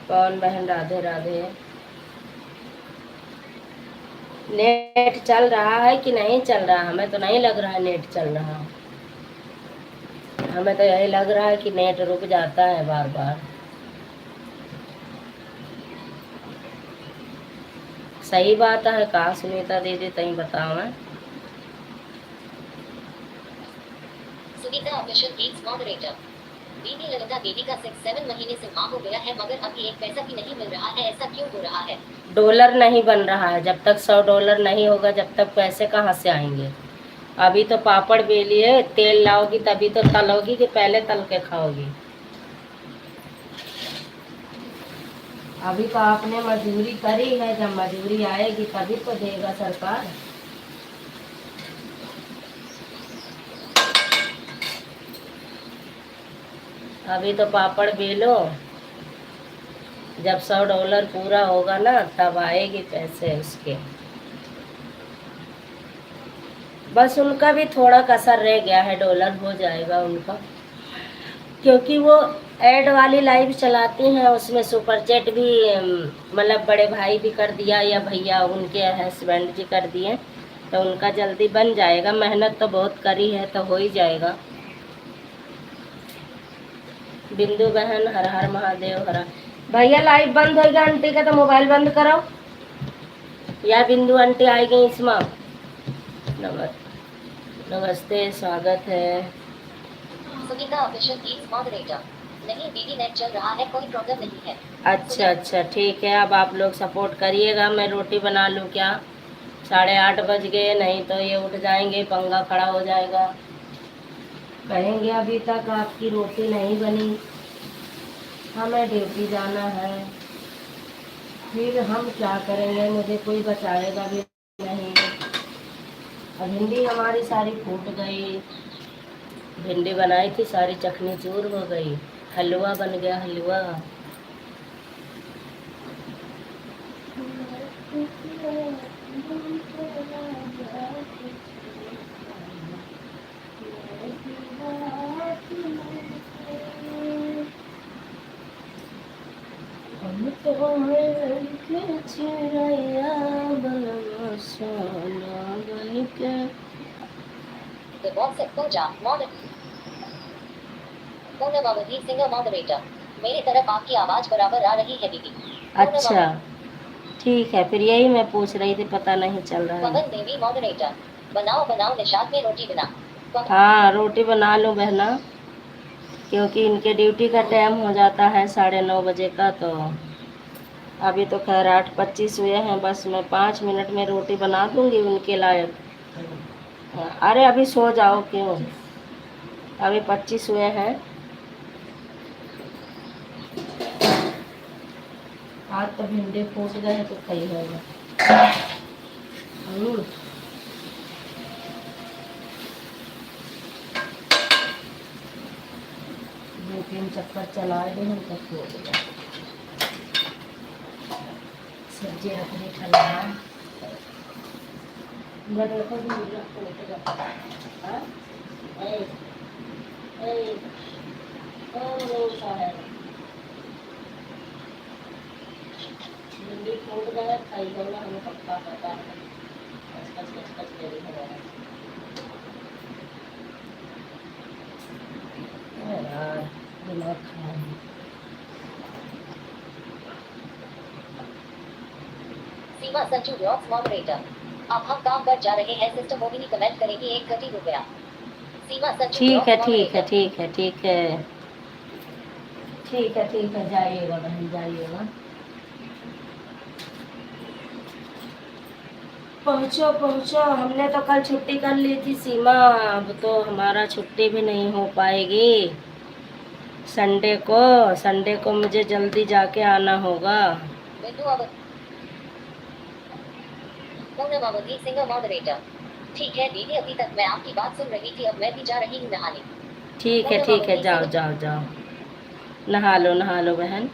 कौन बहन, राधे राधे। नेट चल रहा है कि नहीं चल रहा? हमें तो नहीं लग रहा है नेट चल रहा। हमें तो यही लग रहा है कि नेट रुक जाता है बार बार। सही बात है कहा सुनीता दीदी, तई बताओ। मैं सुनीता ऑफिशियल गेम्स मॉडरेटर। दीदी ललिता दीदी का 6-7 महीने से मां हो गया है मगर अभी एक पैसा भी नहीं मिल रहा है, ऐसा क्यों हो रहा है? डॉलर नहीं बन रहा है। जब तक $100 नहीं होगा जब तक पैसे कहाँ से आएंगे? अभी तो पापड़ बेलिए, तेल लाओगी तभी तो तलोगी कि पहले तल के खाओगी? अभी तो आपने मजदूरी करी है, जब मजदूरी आएगी तभी तो देगा सरकार। अभी तो पापड़ बेलो, जब $100 पूरा होगा ना तब आएगी पैसे उसके। बस उनका भी थोड़ा कसर रह गया है, डॉलर हो जाएगा उनका, क्योंकि वो ऐड वाली लाइव चलाती हैं, उसमें सुपर चैट भी मतलब बड़े भाई भी कर दिया या भैया उनके हस्बैंड जी कर दिए, तो उनका जल्दी बन जाएगा। मेहनत तो बहुत करी है तो हो ही जाएगा। बिंदु बहन, हर हर महादेव। हर भैया लाइव बंद होगा आंटी का, तो मोबाइल बंद करो। या बिंदु आंटी आई गई इसमें। नमस्ते, स्वागत है। Sunita official games moderator. नहीं दीदी नेट चल रहा है, कोई प्रॉब्लम नहीं है। अच्छा अच्छा, ठीक है। अब आप लोग सपोर्ट करिएगा। मैं रोटी बना लूँ क्या? 8:30 बज गए, नहीं तो ये उठ जाएंगे, पंगा खड़ा हो जाएगा। कहेंगे अभी तक आपकी रोटी नहीं बनी, हमें ड्यूटी जाना है, फिर हम क्या करेंगे? मुझे कोई बचाएगा भी नहीं। अब भिंडी हमारी सारी फूट गई। भिंडी बनाई थी सारी चखनी चूर हो गई। हलवा बन गया, हलवा। The WhatsApp Punjab moderator. Poonam Awadhi singer moderator. मेरी तरफ आपकी आवाज बराबर आ रही है दीदी। अच्छा ठीक है, फिर यही मैं पूछ रही थी, पता नहीं चल रहा है। पवन देवी मॉडरेटर। बनाओ बनाओ निशात में रोटी बना। हाँ रोटी बना लूँ बहना, क्योंकि इनके ड्यूटी का टाइम हो जाता है 9:30 बजे का। तो अभी तो खैर 8:25 हुए हैं, बस मैं 5 मिनट में रोटी बना दूंगी उनके लायक। अरे अभी सो जाओ, क्यों? अभी 25 हुए हैं। आज तो भिंडी फूट गए तो सही होगा। दो तीन चक्कर चला दे हम तो फूट गए। सब्जी रखनी ठंडा। देखो भिंडी फूट गया। भिंडी फूट गया, खाई गया, हमें पक्का पता है। कच कच कच कच मेरी है यार, दिमाग खराब है। सीमा संजू ब्लॉग्स मॉडरेटर। अब हम काम पर जा रहे हैं। सिस्टर मोहिनी कमेंट करेगी 1 घटी रुपया। सीमा संजू ठीक है ब्लॉग्स ठीक है मॉडरेटर। ठीक है ठीक है ठीक है ठीक है, जाइएगा बहन जाइएगा। पहुँचो पहुँचो, हमने तो कल छुट्टी कर ली थी सीमा, अब तो हमारा छुट्टी भी नहीं हो पाएगी संडे को मुझे जल्दी जाके आना होगा। बिंदु अवध पूनम अवधि सिंगर मॉडरेटर। ठीक है दीदी, अभी तक मैं आपकी बात सुन रही थी, अब मैं भी जा रही हूँ नहाने। ठीक है पूनम ठीक है, अवधि जाओ सिंगर जाओ जाओ, नहा लो बहन।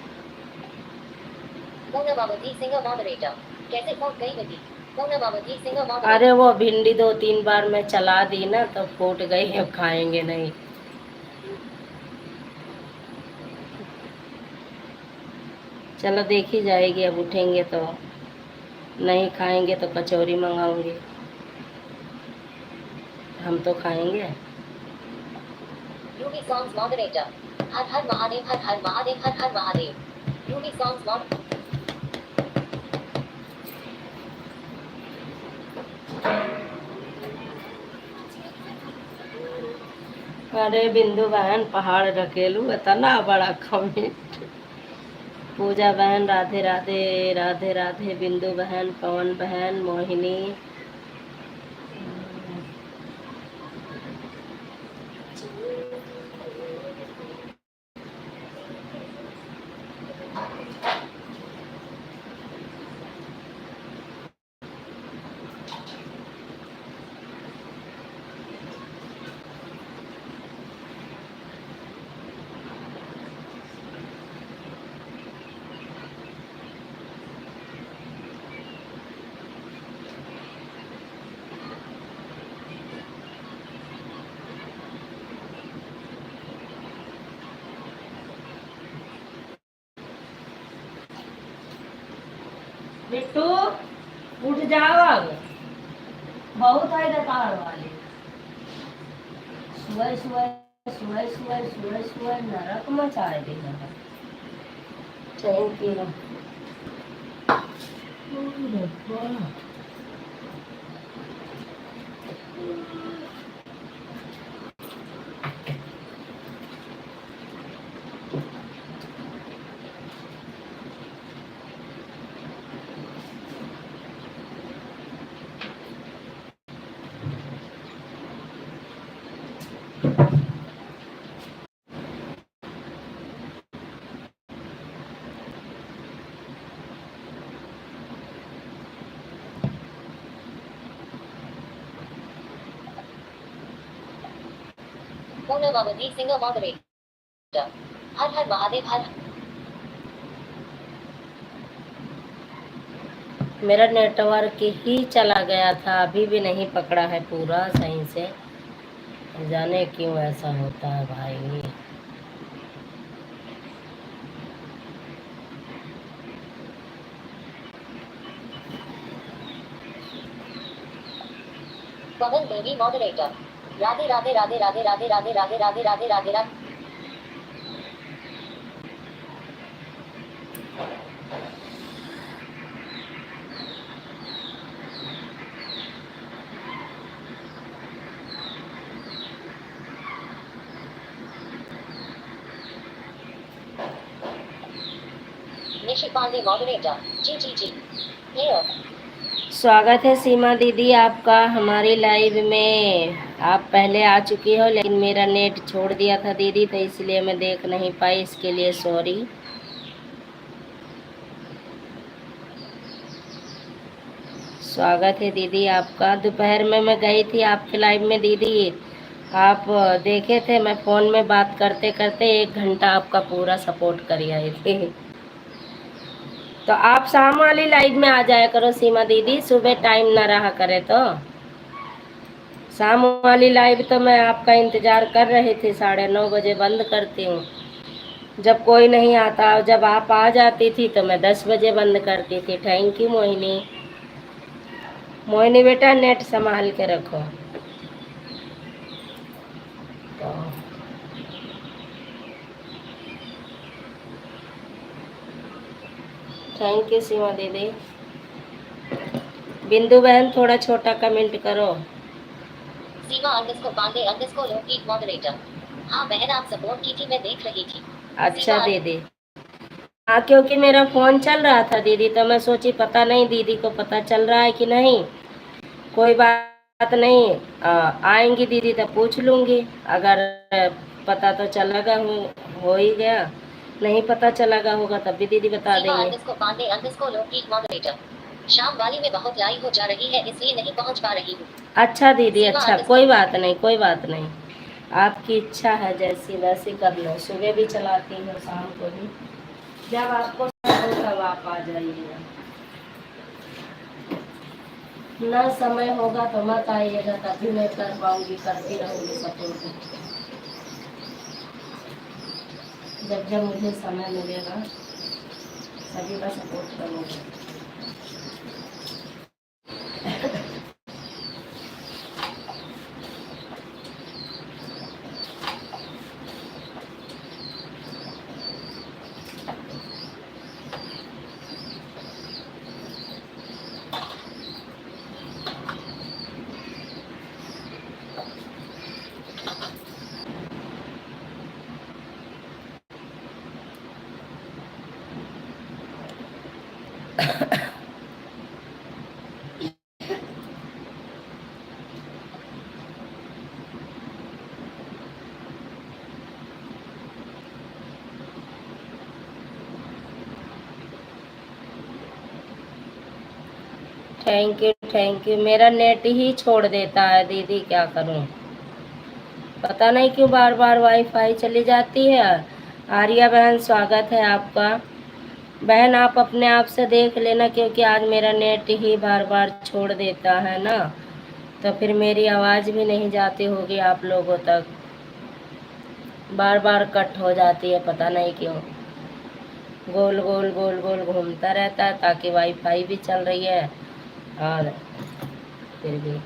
Poonam Awadhi singer moderator. कैसे फोन गई बेटी? पूनम अवधि सिंगर अरे मॉडरेटर। वो भिंडी 2-3 बार मैं चला दी ना तो फूट गई, अब खाएंगे नहीं। चलो देखी जाएगी, अब उठेंगे तो नहीं खाएंगे तो कचौरी मंगाऊंगी, हम तो खाएंगे। UV songs moderator. हर हर महादेव हर हर महादेव हर हर महादेव। यूवी सॉन्ग्स मॉड अरे बिंदु बहन पहाड़ ढकेलू इतना बड़ा कमेंट। पूजा बहन राधे राधे, राधे राधे बिंदु बहन, पवन बहन, मोहिनी। बिट्टू उठ जाओ, अब बहुत है दकार वाले। सुबह सुबह सुबह सुबह सुबह सुबह नरक मचाए देना है। Thank you. Poonam Awadhi singer moderator. हर हर महादेव हर। मेरा नेटवर्क ही चला गया था, अभी भी नहीं पकड़ा है पूरा सही से, जाने क्यों ऐसा होता है भाई। पवन देवी मॉडरेटर। राधे राधे राधे राधे राधे राधे राधे राधे राधे राधे राधे। निशि पांडे मॉडरेटर। जी जी जी। हेयर स्वागत है सीमा दीदी आपका हमारी लाइव में। आप पहले आ चुकी हो लेकिन मेरा नेट छोड़ दिया था दीदी, तो इसलिए मैं देख नहीं पाई, इसके लिए सॉरी। स्वागत है दीदी आपका। दोपहर में मैं गई थी आपके लाइव में दीदी, आप देखे थे, मैं फ़ोन में बात करते करते 1 घंटा आपका पूरा सपोर्ट कर आई थी। तो आप शाम वाली लाइव में आ जाया करो सीमा दीदी, सुबह टाइम ना रहा करे तो। शाम वाली लाइव तो मैं आपका इंतज़ार कर रही थी, 9:30 बजे बंद करती हूँ। जब कोई नहीं आता, जब आप आ जाती थी तो मैं 10 बजे बंद करती थी। Thank you Mohini. मोहिनी बेटा नेट संभाल के रखो। तो थैंक यू सीमा दीदी। बिंदु बहन थोड़ा छोटा कमेंट करो। सीमा _पांडे _लोकगीत मॉडरेटर। हाँ बहन आप सपोर्ट की थी, मैं देख रही थी। अच्छा सीमा दीदी, हाँ क्योंकि मेरा फोन चल रहा था दीदी, तो मैं सोची पता नहीं दीदी को पता चल रहा है कि नहीं। कोई बात नहीं, आएंगी दीदी तो पूछ लूंगी। अगर पता तो चलेगा, हो ही गया, नहीं पता चलेगा होगा तब भी दीदी बता सीमा देंगे। _पांडे _लोकगीत मॉडरेटर। शाम वाली में बहुत लाई हो जा रही है इसलिए नहीं पहुंच पा रही हूँ। अच्छा दीदी, सीमा अच्छा कोई बात नहीं, कोई बात नहीं, आपकी इच्छा है जैसी वैसी कर लो। सुबह भी चलाती हूँ, शाम को भी, जब आपको समय हो तब आप आ जाइएगा। ना समय होगा तो मत आइएगा, तभी मैं कर पाऊंगी, करती रहूंगी सपोर्ट। जब जब मुझे समय मिलेगा सभी का सपोर्ट करूँगी। Thank you. मेरा नेट ही छोड़ देता है दीदी, क्या करूं, पता नहीं क्यों बार बार वाईफाई चली जाती है। आर्या बहन स्वागत है आपका। बहन आप अपने आप से देख लेना, क्योंकि आज मेरा नेट ही बार बार छोड़ देता है ना, तो फिर मेरी आवाज़ भी नहीं जाती होगी आप लोगों तक, बार बार कट हो जाती है, पता नहीं क्यों। गोल गोल गोल गोल घूमता रहता है, ताकि वाईफाई भी चल रही है और फिर भी।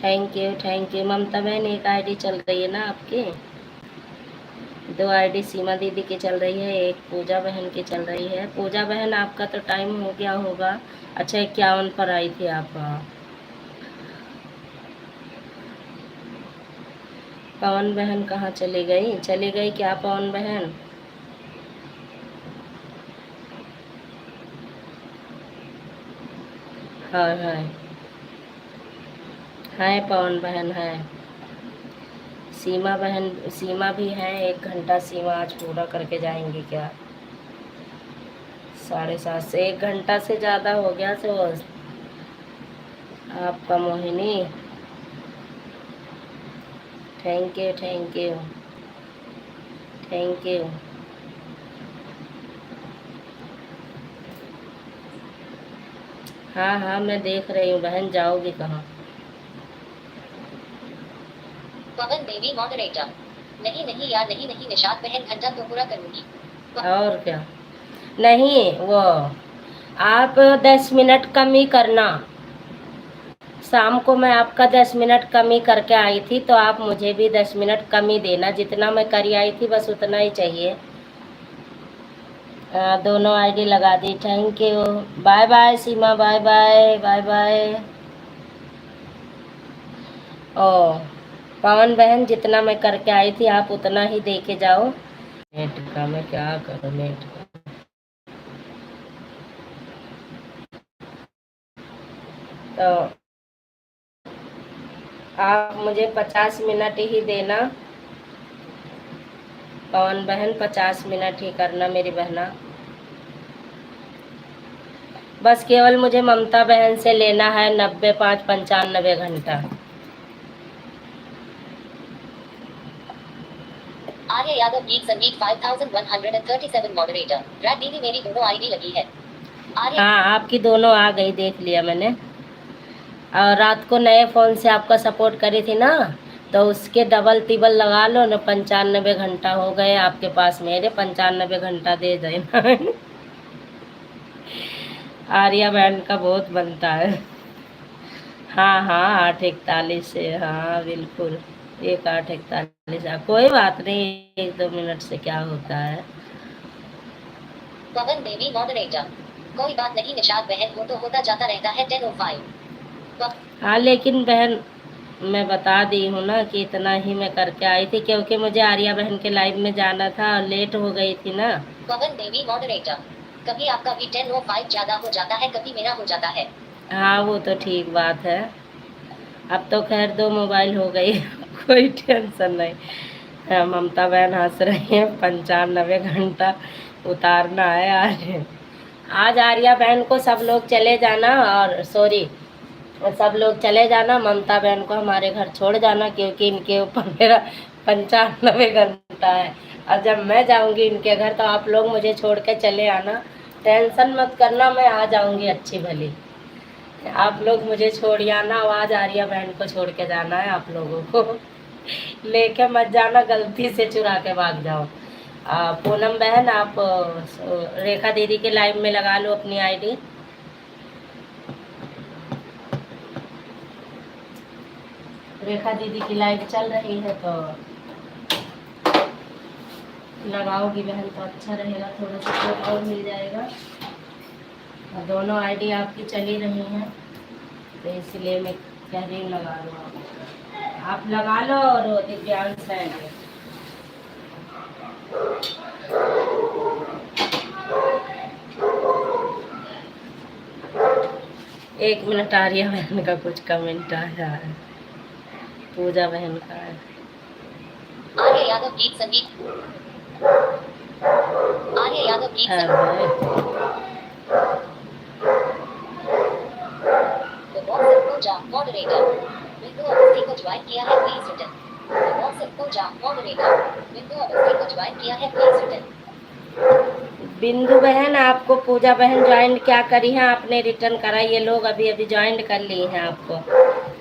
थैंक यू ममता बहन। एक आईडी चल रही है ना आपकी, 2 आईडी सीमा दीदी की चल रही है, एक पूजा बहन की चल रही है। पूजा बहन आपका तो टाइम हो गया होगा। अच्छा 51 पर आई थी आप। पवन बहन कहाँ चली गई, चली गई क्या पवन बहन? हाँ है पवन बहन है। सीमा बहन, सीमा भी है, 1 घंटा सीमा आज पूरा करके जाएंगी क्या? 7:30 से 1 घंटा से ज़्यादा हो गया। तो आपका Mohini, thank you thank you. हाँ मैं देख रही हूँ बहन, जाओगी कहाँ? पवन बेबी मॉडरेटर। नहीं यार, नहीं निशात बहन, घंटा तो पूरा करूंगी। और क्या, नहीं वो आप 10 मिनट कम ही करना। शाम को मैं आपका 10 मिनट कम ही करके आई थी, तो आप मुझे भी 10 मिनट कम ही देना, जितना मैं करी आई थी बस उतना ही चाहिए। दोनों आईडी लगा दी, thank you. Bye bye Seema, bye bye bye bye. ओ पवन बहन, जितना मैं करके आई थी आप उतना ही दे के जाओ। नेट का मैं क्या करूँ, नेट का तो आप मुझे 50 मिनट ही देना। पवन बहन 50 मिनट ही करना मेरी बहना। बस केवल मुझे ममता बहन से लेना है 90 5 95 घंटा। आर्य यादव गीत संगीत 5137 मॉडरेटर। रात दीदी मेरी दोनों आईडी लगी है। हाँ आपकी दोनों आ गई, देख लिया मैंने। और रात को नए फ़ोन से आपका सपोर्ट करी थी ना, तो उसके डबल तिबल लगा लो ना, 95 घंटा हो गए आपके पास, मेरे 95 घंटा दे देना। आर्या बैंड का बहुत बनता है। हाँ हाँ 8:41 से, हाँ बिल्कुल 8:41। कोई बात नहीं, 1-2 मिनट से क्या होता है। पवन देवी मॉडरेटर, कोई बात नहीं निषाद बहन, वो तो होता जाता रहता है 10:05। हाँ लेकिन बहन मैं बता दी हूँ ना कि इतना ही मैं करके आई थी, क्योंकि मुझे आर्या बहन के लाइव में जाना था और लेट हो गई थी ना। पवन देवी मॉडरेटर, कभी आपका भी 10:05 ज्यादा हो जाता है, कभी मेरा हो जाता है। हाँ वो तो ठीक बात है, अब तो खैर 2 मोबाइल हो गई। कोई टेंशन नहीं। ममता बहन हंस रही है, 95 घंटा उतारना है आज। आज आर्या बहन को सब लोग चले जाना, और सॉरी सब लोग चले जाना, ममता बहन को हमारे घर छोड़ जाना, क्योंकि इनके ऊपर मेरा 95 घंटा है। और जब मैं जाऊंगी इनके घर तो आप लोग मुझे छोड़ के चले आना, टेंशन मत करना, मैं आ जाऊंगी अच्छी भली। आप लोग मुझे छोड़ आना, आवाज आर्या बहन को छोड़ के जाना है आप लोगों को। लेके मत जाना, गलती से चुरा के भाग जाओ। पूनम बहन आप रेखा दीदी के लाइव में लगा लो अपनी आईडी। रेखा दीदी की लाइव चल रही है तो लगाओगी बहन तो अच्छा रहेगा, थोड़ा सपोर्ट और मिल जाएगा। और दोनों आईडी आपकी चली रही हैं तो इसलिए मैं कह रही हूँ लगा लो आप लगा लो। और दिव्यांश है, 1 मिनट, आर्या बहन का कुछ कमेंट आया है, पूजा बहन का है। आर्य यादव गीत संगीत, आर्य यादव गीत संगीत, मॉडरेटर, बिंदु अवस्थी को ज्वाइन किया है, प्लीज रिटर्न। व्हाट्सएप को जा मॉडरेटर, बिंदु अवस्थी को ज्वाइन किया है, प्लीज रिटर्न। बिंदु बहन आपको पूजा बहन ज्वाइन क्या करी है, आपने रिटर्न करा, ये लोग अभी अभी ज्वाइन कर लिए हैं आपको।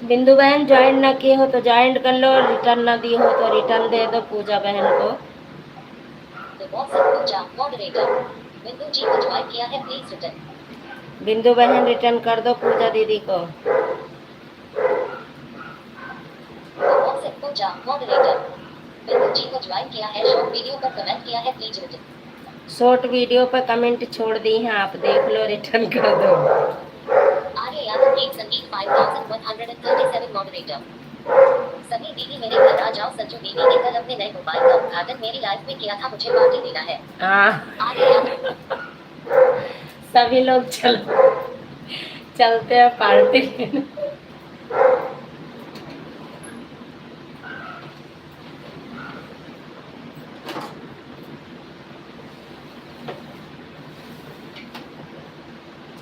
बिंदु बहन ज्वाइन ना किए हो तो ज्वाइन कर लो, रिटर्न ना दी हो तो रिटर्न दे दो पूजा बहन को। व्हाट्सएप को जा मॉडरेटर, बिंदु जी को ज्वाइन किया है, प्लीज रिटर्न। बिंदु बहन रिटर्न कर दो पूजा दीदी को। व्हाट्सएप को जा मॉडरेटर, बिंदु जी को ज्वाइन किया है, शॉर्ट वीडियो पर कमेंट किया है, प्लीज रिटर्न। शॉर्ट वीडियो पर कमेंट छोड़ दी हैं आप, देख लो, रिटर्न कर दो। आर्य यादव गीत संगीत 5137 मॉडरेटर, सभी दीदी मेरे घर आ जाओ, संजू दीदी ने कल अपने नए मोबाइल का उद्घाटन मेरी लाइफ में किया था, मुझे पार्टी देना है। आर्य यादव, सभी लोग चलते हैं पार्टी।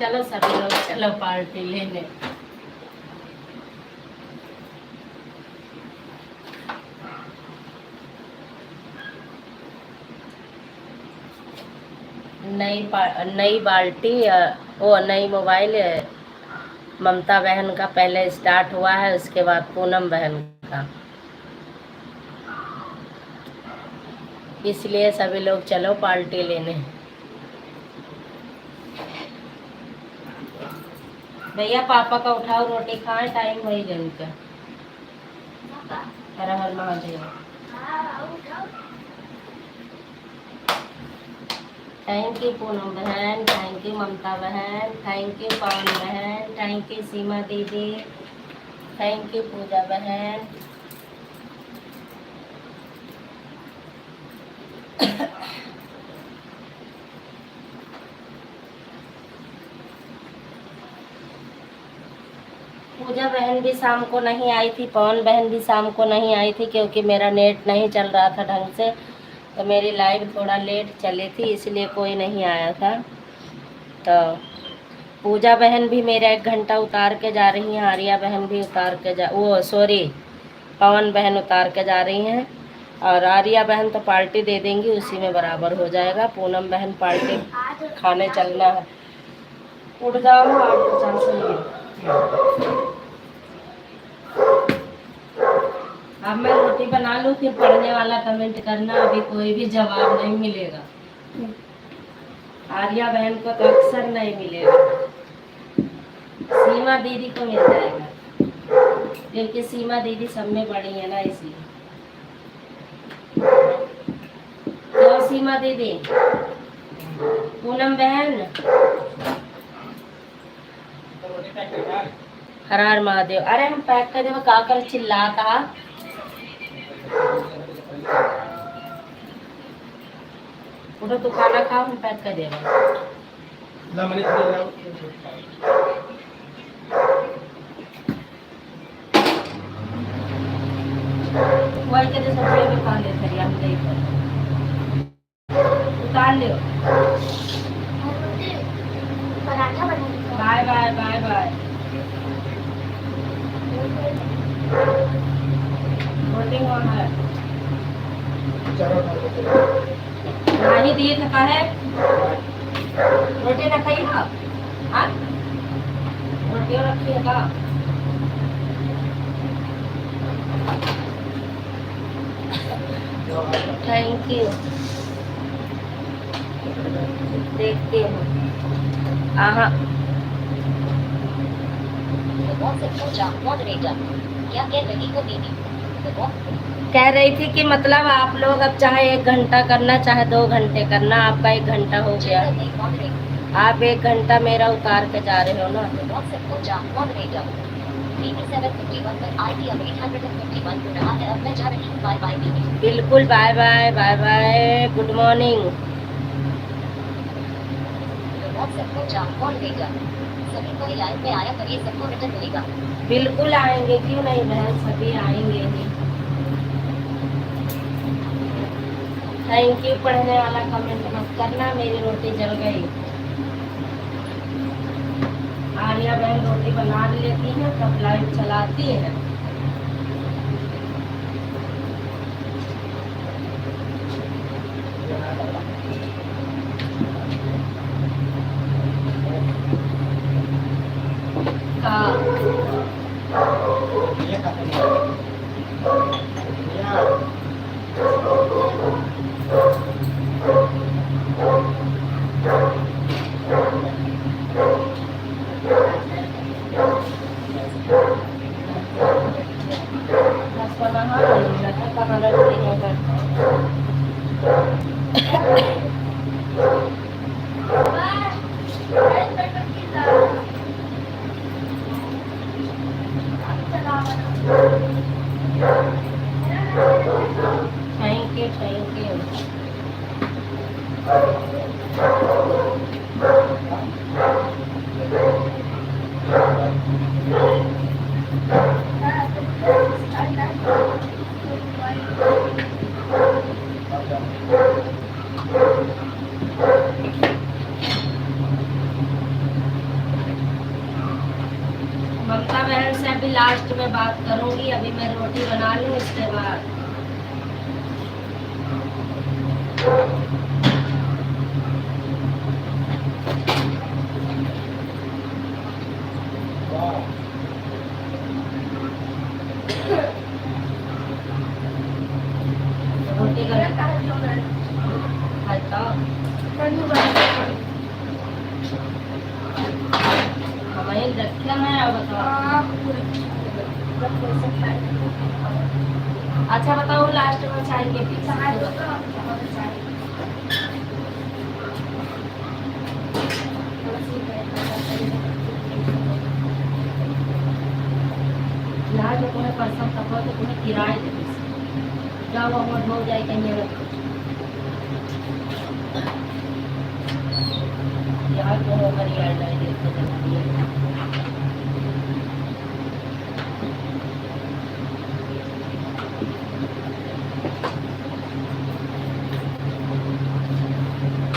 चलो सभी लोग चलो पार्टी लेने। नई बाल्टी, वो नई मोबाइल ममता बहन का पहले स्टार्ट हुआ है, उसके बाद पूनम बहन का, इसलिए सभी लोग चलो पार्टी लेने। भैया पापा का उठाओ, रोटी खाएं, टाइम वही गए उनका। हर हर महादेव। थैंक यू पूनम बहन, थैंक यू ममता बहन, थैंक यू पवन बहन, थैंक यू सीमा दीदी, थैंक यू पूजा बहन। पूजा बहन भी शाम को नहीं आई थी, पवन बहन भी शाम को नहीं आई थी, क्योंकि मेरा नेट नहीं चल रहा था ढंग से, तो मेरी लाइव थोड़ा लेट चली थी, इसलिए कोई नहीं आया था। तो पूजा बहन भी मेरा 1 घंटा उतार के जा रही हैं, आर्या बहन भी उतार के पवन बहन उतार के जा रही हैं, और आर्या बहन तो पार्टी दे देंगी, उसी में बराबर हो जाएगा। पूनम बहन पार्टी खाने चलना है, उठ जाओ 8:50 से। अब मैं रोटी बना लूँ, फिर पढ़ने वाला कमेंट करना, अभी कोई भी जवाब नहीं मिलेगा। आर्या बहन को तो अक्सर नहीं मिलेगा, सीमा दीदी को मिल जाएगा, क्योंकि सीमा दीदी सब में बड़ी है ना, इसलिए। तो सीमा दीदी, पूनम बहन, हर हर महादेव। अरे हम पैक कर देव, का कर चिल्ला था। उठो तू खाना खा, हम पैक कर देगा। वही के सब्जी भी खा ले, खरी हम नहीं कर उतार लियो। पराठा बना। Bye bye bye bye. रोटी कौन है? नहीं दिए थका है, रोटी न खाई ना। हाँ, रोटी रखी है का? Thank you. देखती हूँ। आहा, क्या कह रही हो दीदी? कह रही थी कि मतलब आप लोग अब चाहे 1 घंटा करना, चाहे 2 घंटे करना, आपका 1 घंटा हो गया। आप 1 घंटा मेरा उतार के जा रहे हो ना। बिल्कुल, bye bye bye bye, good morning. सभी कोई लाइव में आया करिए, सबको रिटर्न मिलेगा। बिल्कुल आएंगे, क्यों नहीं बहन, सभी आएंगे ही। Thank you. पढ़ने वाला कमेंट मत करना, मेरी रोटी जल गई। आर्या बहन रोटी बना लेती है, तब लाइव चलाती है। Thank you thank you. Mamta बहन से अभी लास्ट में बात करूंगी, अभी मैं रोटी बना लूँ, इसके बाद। रोटी हमारे रखे हैं, अब बताओ। अच्छा बताओ, लास्ट में चाय के पीछे यहाँ जो तुम्हें परसों तक हो, तो तुम्हें किराए दे जाओ, हम हो जाए कहीं यार जो हो हमारी एयरलाइन देखते जाती है।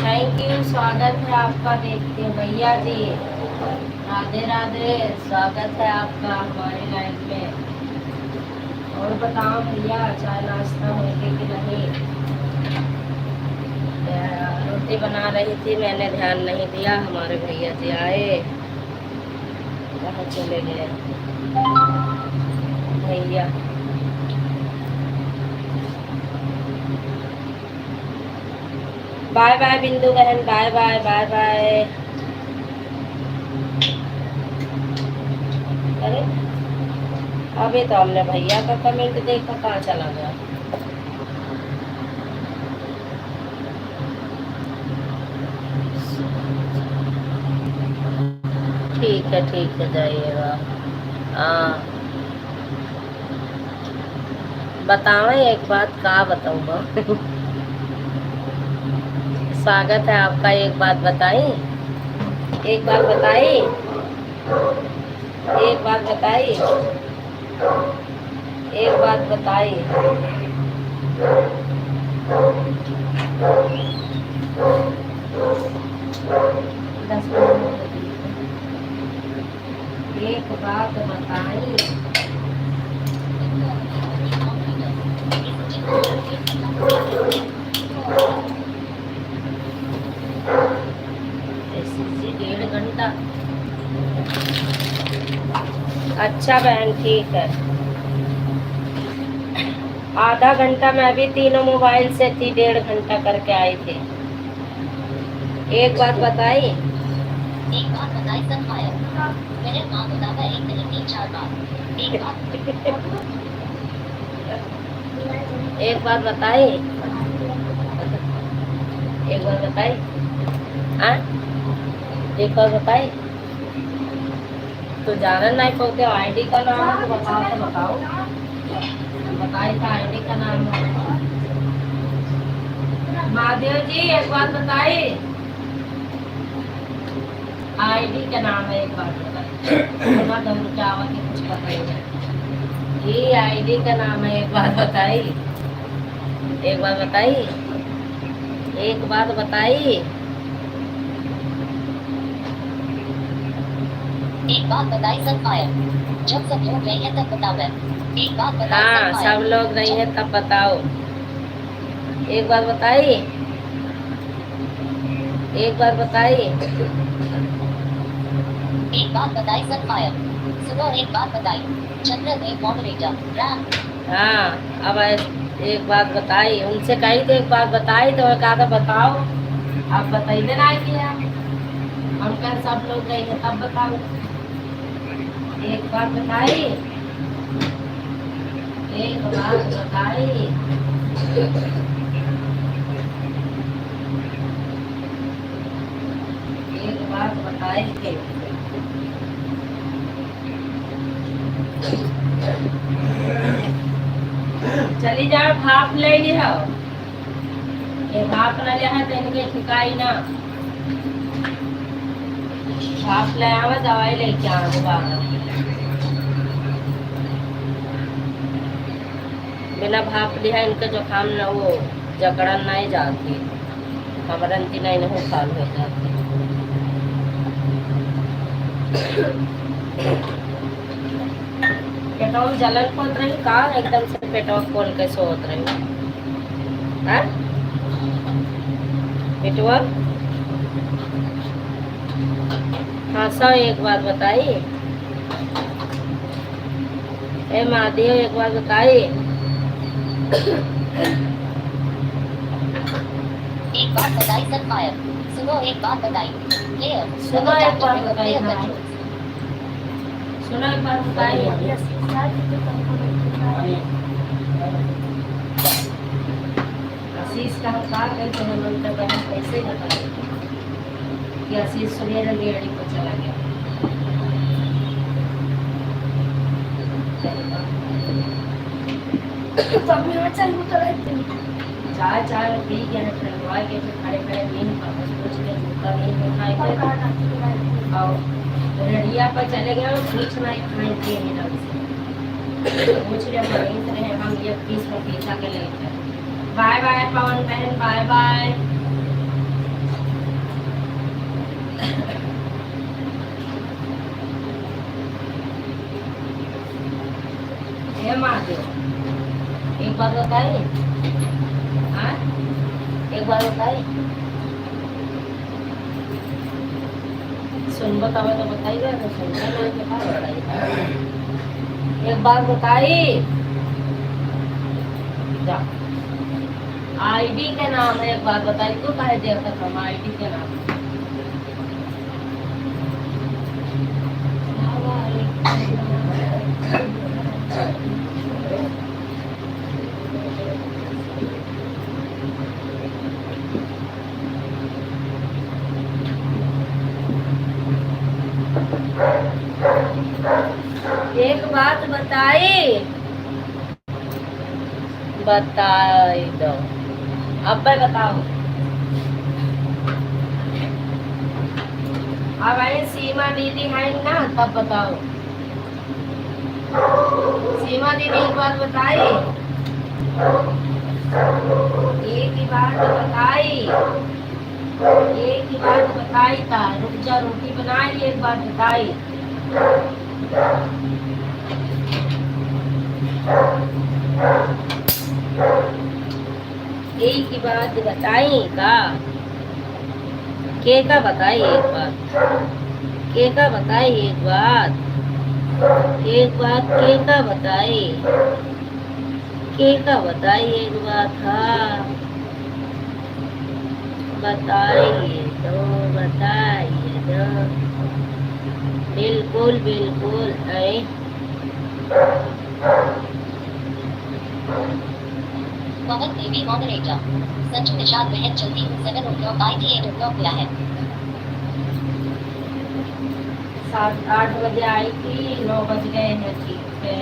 थैंक यू, स्वागत है आपका। देखते हैं भैया जी, राधे राधे, स्वागत है आपका हमारे लाइफ में। और बताओ भैया, चाय नाश्ता हो गया कि नहीं? रोटी बना रही थी, मैंने ध्यान नहीं दिया, हमारे भैया जी आए, कहाँ चले गए भैया? बाय बाय बिंदु बहन, बाय बाय बाय बाय। अरे अभी तो हमने भैया का कमेंट देखा, कहाँ चला गया। ठीक है जाइएगा। हाँ बताओ एक बात, कहाँ बताऊँगा। स्वागत है आपका, एक बात बताई, एक बात बताई, एक बात बताई, एक बात बताई। 10 मिनट एक बात बताई। ऐसी 1.5 घंटा। अच्छा बहन ठीक है। आधा घंटा मैं भी तीनों मोबाइल से थी, 1.5 घंटा करके आई थी। एक बात बताई, एक बात बताई सब फायर। मेरे माँ बतावा 1 मिनट 3-4 बार। एक बात एक बात बताई, एक बात बताई। हाँ एक बात बताई। तो जाना नहीं पड़ते, आईडी का नाम है तो बताओ, तो बताओ। बताई था आईडी का नाम है। महादेव जी एक बात बताई, आईडी का नाम है, एक बात बताई। ना दम क्या आवा कि कुछ पता ही नहीं। ये आईडी का नाम है, एक बात बताई, एक बात बताई, एक बात बताई। एक बात बताई सब फायर। जब सब लोग रहे हैं तब बताओ मैं। एक बात बताई हाँ सब फायर। सब लोग नहीं है तब बताओ। एक बात बताई, एक बात बताई। एक बात बताई सब फायर। सुबह एक बात बताई। चंद्रदेव मॉडरेटर राम। हाँ अब एक बात बताई, उनसे कही तो एक बात बताई, तो कहा था बताओ। अब बताइए ना किया, हम कह सब लोग नहीं है तब बताओ। एक बात बताई, एक बात बताई। एक बात बताई थे। चली जाओ भाप ले लिया, ये भाप न लिया है तो इनके ठिकाई ना। भाप ले आवा, दवाई लेके आना बाहर। बिना भाप लिया इनका जुकाम न वो जकड़न नहीं जाती, खबरन नहीं खाल हो जाती। पेटवा में जलन खोद रही का, एकदम से पेटवा खोल के सोत रही है। पेटवा हाँ सौ एक बात बताई। ए महादेव एक बात बताई। एक बात बताई सब फायर। सुबह एक बात बताई। क्लियर। सुबह एक बात बताई था। सुना एक बात बताई। आशीष का हम कहा कहते हैं, ममता बहन कैसे बताए कि आशीष सुबह रेडी को चला गया। चाय चाय पी के ठंडवा के फिर खड़े खड़े नींद पर सोच के जूता नींद उठाए और रेडिया पर चले गए और पूछना खाए थे ढंग से पूछ रहे मरीज रहे हम ये 20 में पीछा के लेकर। बाय बाय पवन बहन, बाय बाय। हे महादेव एक बात बताइए, हाँ एक बात बताइए। सुन बताओ तो बताइएगा, तो सुनना नहीं तो क्या बताइए। एक बात बताइए, जा आईडी के नाम है, एक बात बताइए तो कहे देखा हम आईडी के नाम। एक बात बताई दो, अब मैं बताओ। अब आई सीमा दीदी है ना, तब बताओ। सीमा दीदी एक बात बताई, एक ही बात बताई, एक ही बात बताई था। रुक जा, रोटी बनाई, एक बात बताई। एक ही बात बताई का बताई एक बात, के का बताई एक बात, एक बात के का बताई, के का बताई एक बात। हाँ बताइए दो, बिल्कुल बिल्कुल है। पवन देवी मॉडरेटर। संजू निषाद बहन चलती हूँ 7 IT 8 मिला है। 7-8 बजे आई थी, 9 बज गए हैं। ठीक है,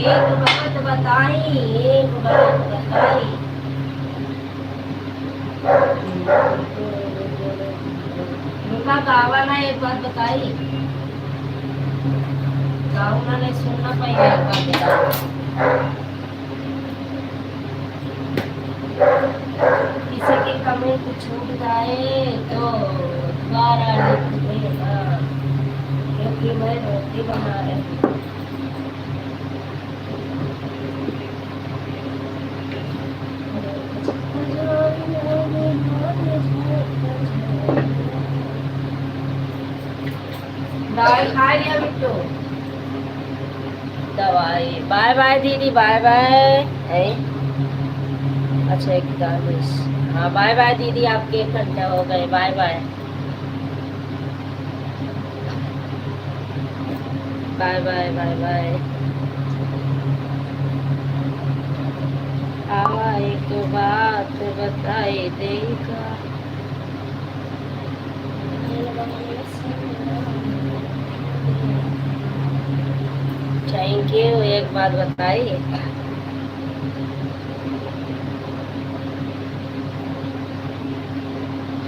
एक बात बताई, एक बात बताई। उनका गावा ना एक बात बताई, गाँव ने सुनना पाएगा एक बात बताई। किसी की कमेंट छूट जाए तो दोबारा लिख देना, क्योंकि मैं रोटी बना रही हूँ। दवाई खा लिया बिट्टू, दवाई। बाय बाय दीदी, बाय बाय। अच्छा 41, हाँ बाय बाय दीदी, आपके 1 घंटा हो गए। Bye bye bye bye bye bye. एक बात बताई देगा। थैंक यू, एक बात बताई।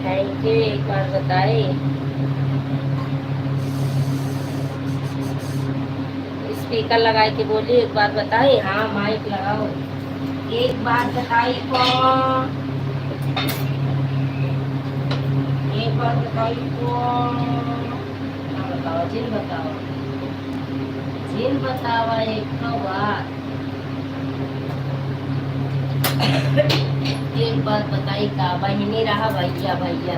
थैंक यू, एक बात बताई। स्पीकर लगा के बोली, एक बात बताई। हाँ माइक लगाओ, एक बात बताई कौन, एक बात बताई कौन, बताओ जिन, बताओ जिन, बतावा एक बात। एक बात बताई का बहिनी रहा भैया भैया।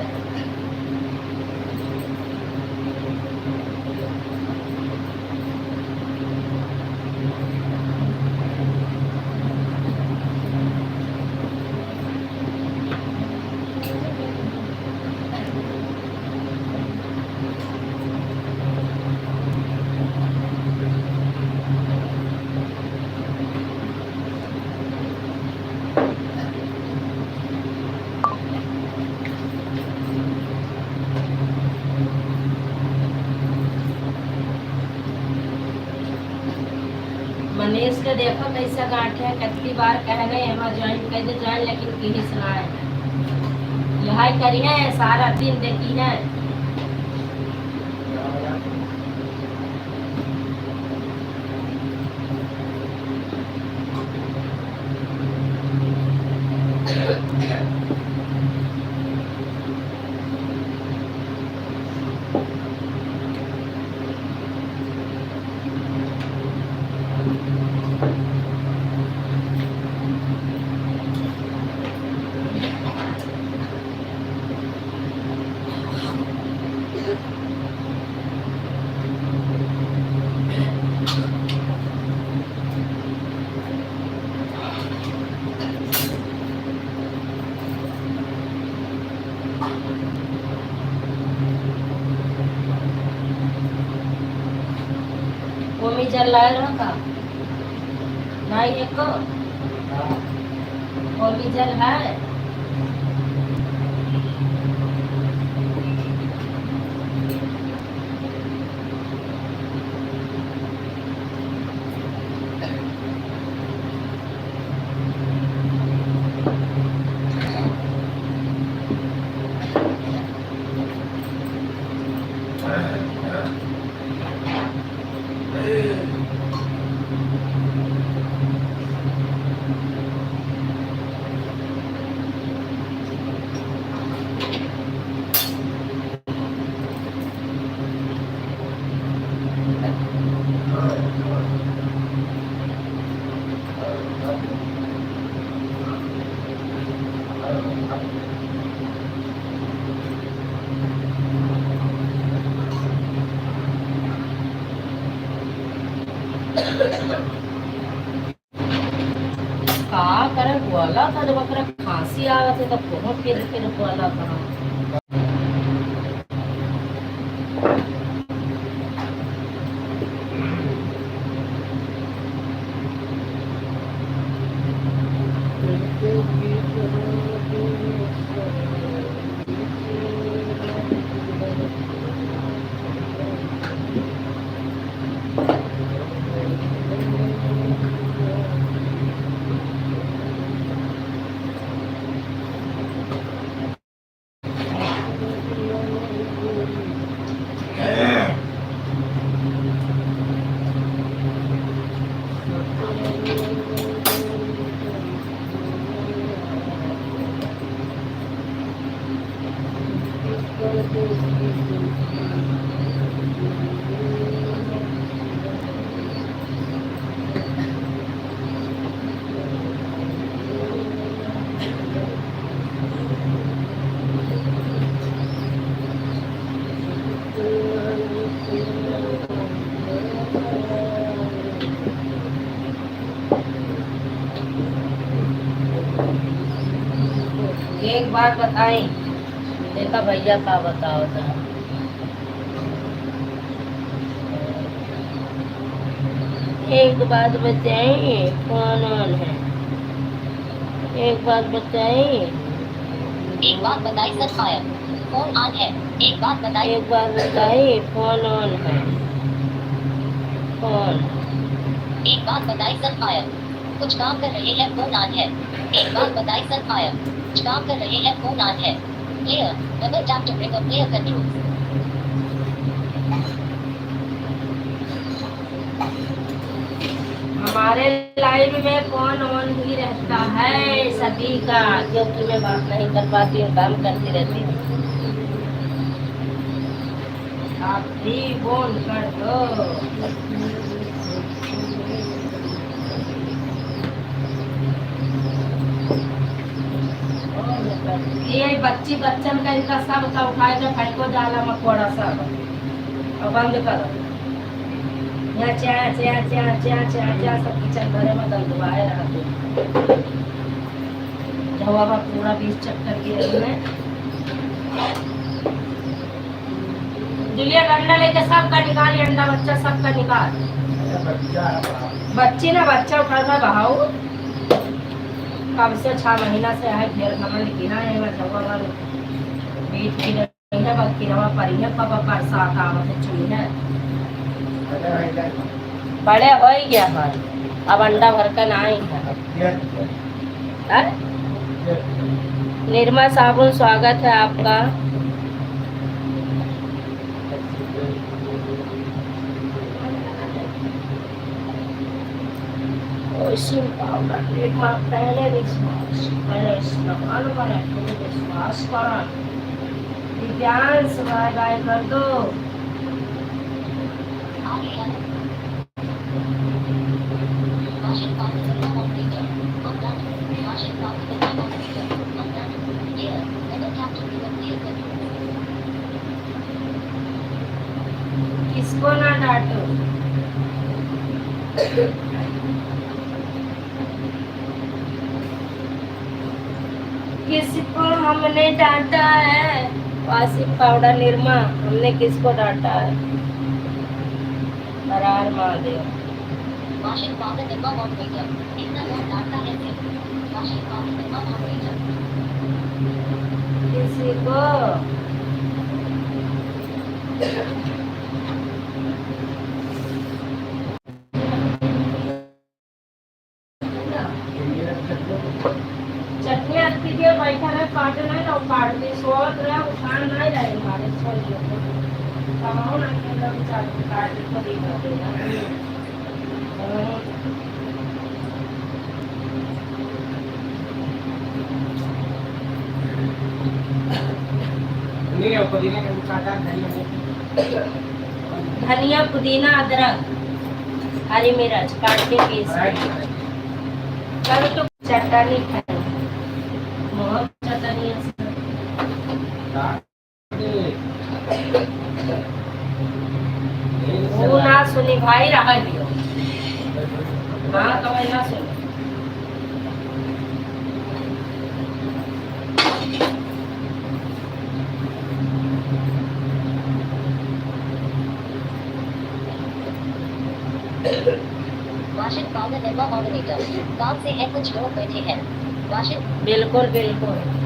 मनीष के देखो कैसा गांठ है, कितनी बार कहने हमारा ज्वाइन कर दे ज्वाइन, लेकिन की सुनाए यह करी है सारा दिन देखी है। कमी जल लाए रहा नहीं एक कमी जल है का करे बोला था जब बकरा खांसी आवे थे तब कोनो फिर बोला था एक बात बताई देखा भैया का बताओ था एक बात बताइए कौन ऑन है एक बात बताइए एक बात बताई सर फायर फोन ऑन है एक बात बताई एक बात बताइए फोन ऑन है फोन एक बात बताई सर फायर कुछ काम कर रहे हैं फोन ऑन है एक बात बताई सर फायर कुछ काम कर रहे हैं फोन ऑन है player double tap to bring up player control हमारे लाइव में फोन ऑन ही रहता है सभी का क्योंकि मैं बात नहीं कर पाती हूँ काम करती रहती हूँ आप भी फोन कर दो ये बच्ची बच्चन का इनका सब का उठाए के फेंको जाला मकोड़ा सब और बंद करो यहाँ च्या सब किचन घरे में दंदवाए रहते हवा पूरा 20 चक्कर की रही है जुलिया अंडा लेके सबका निकाल अंडा बच्चा सबका निकाल बच्ची ना बच्चा उठा कर बहाओ कब से 6 महीना से है फिर हमें लिखना है मैं बीच की नहीं है बल्कि रवा परी है कब बरसात आवत चुनी है बड़े हो ही गया है अब अंडा भर कर ना है निर्मा साबुन स्वागत है आपका पहले विश्वास करा दिव्यांश बाय बाय कर दो किसको ना डांटो किसको हमने डांटा है वासिफ पाउडर निर्मा हमने किसको डांटा है हर हर महादेव। वाशिंग पाउडर डिब्बा मॉडरेटर इतना कौन डालता है सिर्फ वाशिंग पाउडर डिब्बा मॉडरेटर किसी को चटनी अच्छी दिए बैठा रहे काट नहीं ना काट दे सोवत रहे उठान नहीं रहे हमारे छोड़िए कमाओ ना के लोग चटनी काट के खरीद कर देना। धनिया पुदीना अदरक हरी मिर्च काट के पीस कल तो चटनी खाई बहुत चटनी वो ना सुनी भाई रहा दियो हाँ कमाई ना सुनी वाशिंग पाउडर डिब्बा मॉडरेटर काम से है कुछ लोग बैठे हैं वाशिंग बिल्कुल बिल्कुल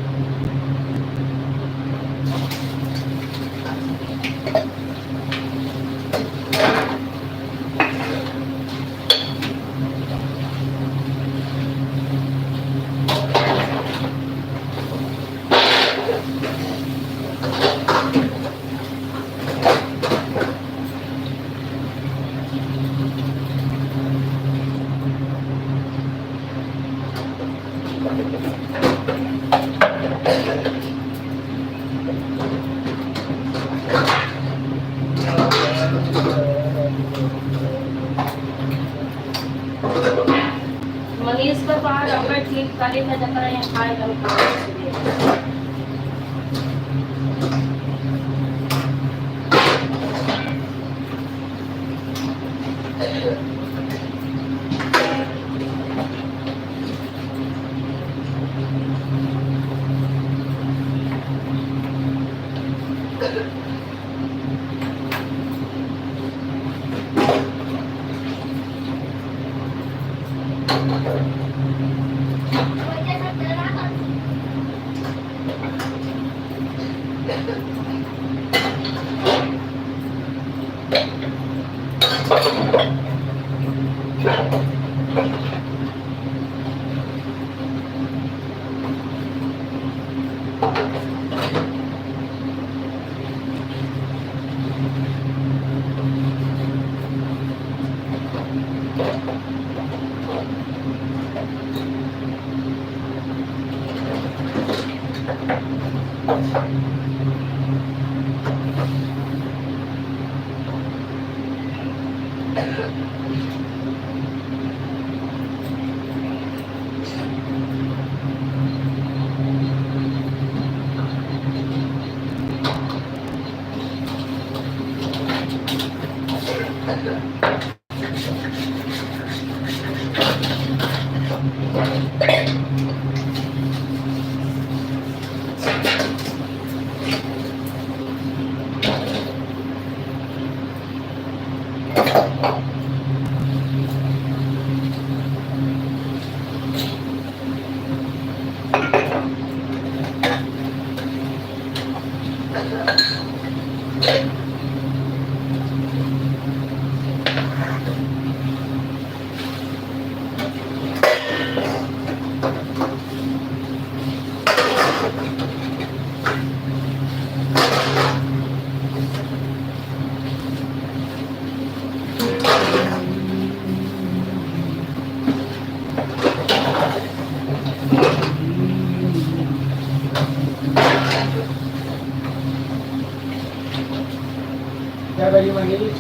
मनीष के पास अपने ठीक करी है जकरा यहाँ खाए लग क्या करी मंगेली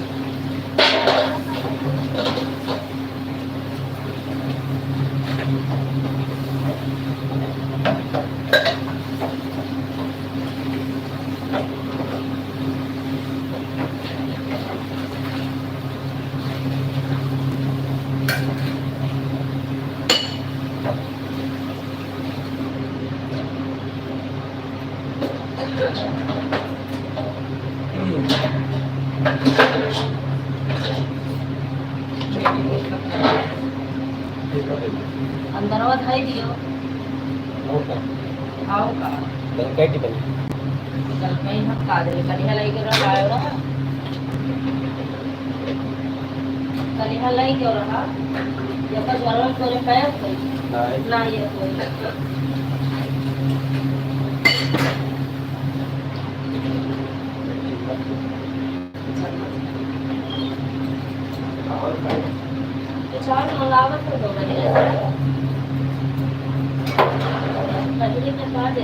अंदरवा धाई दियो आओ का कल कहीं हम काजल कलिया लाई के रहा कलिया लाई के रहा ये का ज्वरन करे पैर कोई ना ये कोई चार मंगावत है दो बजे बजरी के बाद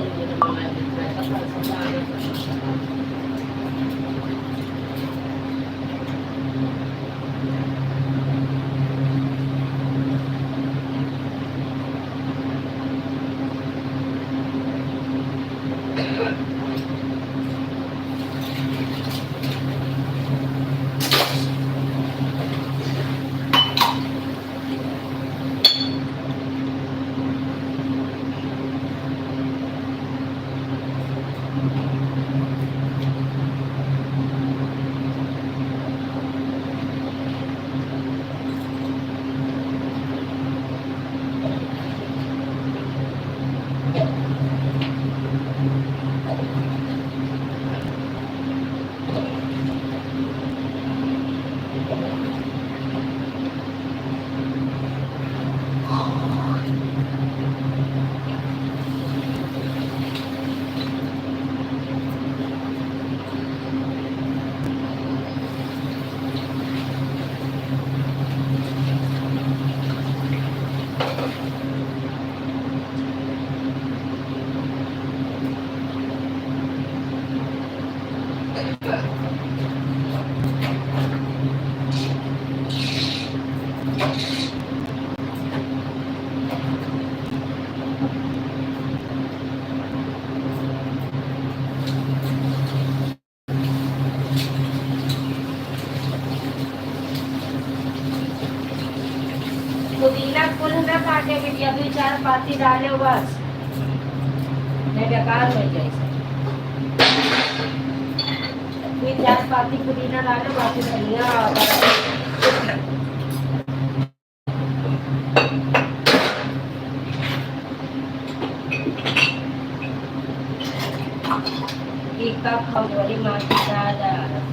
पुदीना फूल ना काटे के अभी 4 पाती डाले बस नहीं बेकार हो जाए फिर 4 पाती पुदीना डाले बाकी धनिया एक कप खबरी माटी डाल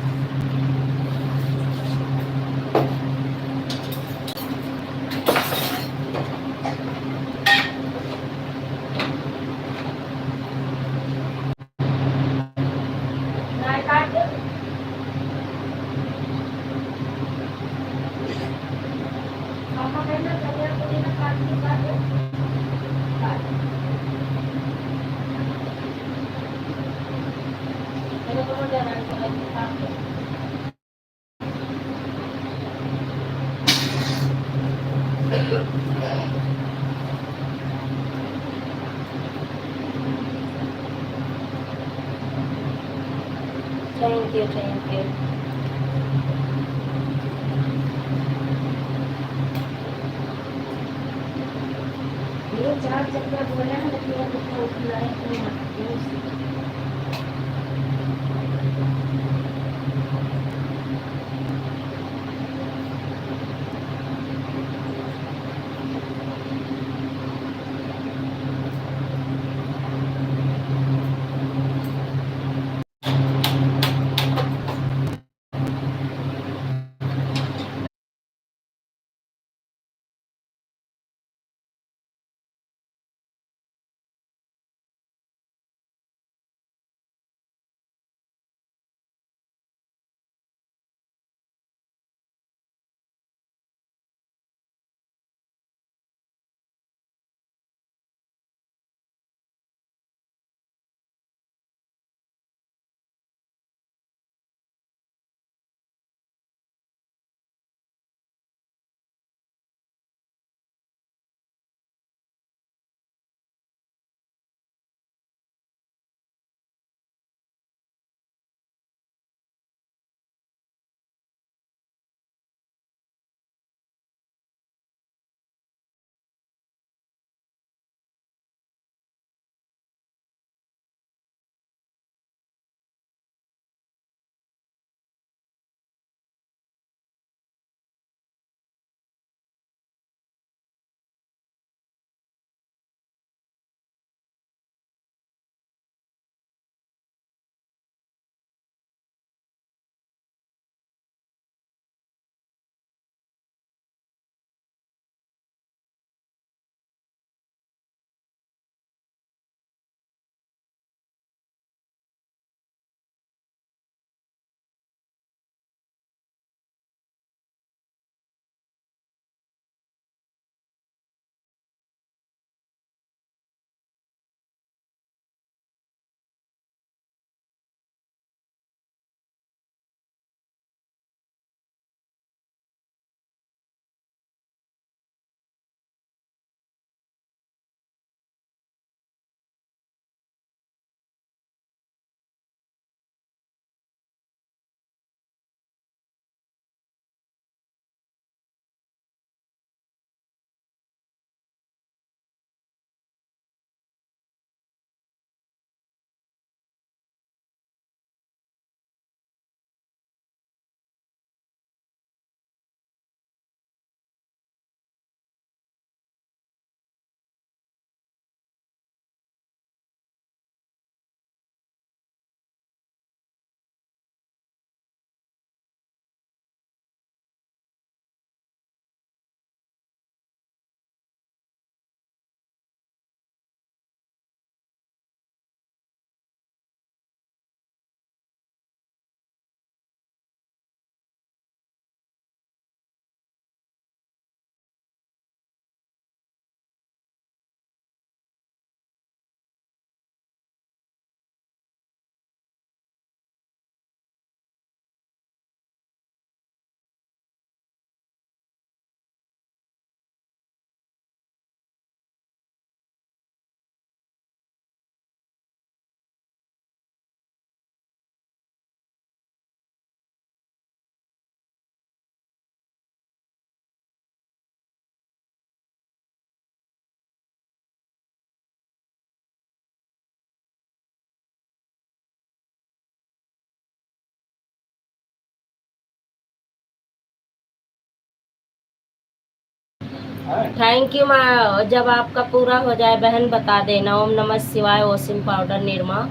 Thank you, thank you. ये 4 चक्कर बोला है लेकिन ये तो उठना है थैंक यू माँ। जब आपका पूरा हो जाए बहन बता देना। ओम नमः शिवाय। Washing powder Nirma.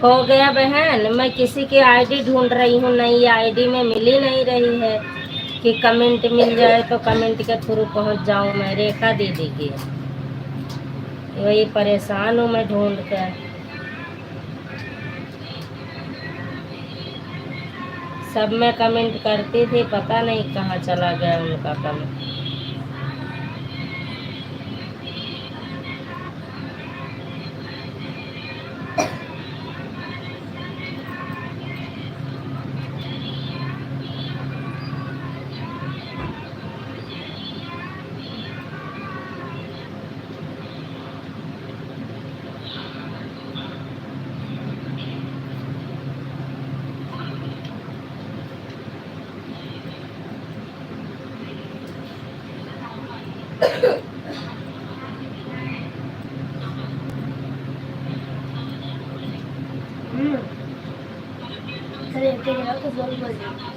हो गया बहन। मैं किसी की आईडी ढूंढ रही हूँ, नई आईडी में मिल ही नहीं रही है कि कमेंट मिल जाए तो कमेंट के थ्रू पहुँच जाऊँ मैं। रेखा दीदी की वही परेशान हूँ मैं ढूंढ कर। सब में कमेंट करती थी, पता नहीं कहाँ चला गया उनका कमेंट। सर एक जगह तो बोल बोल रही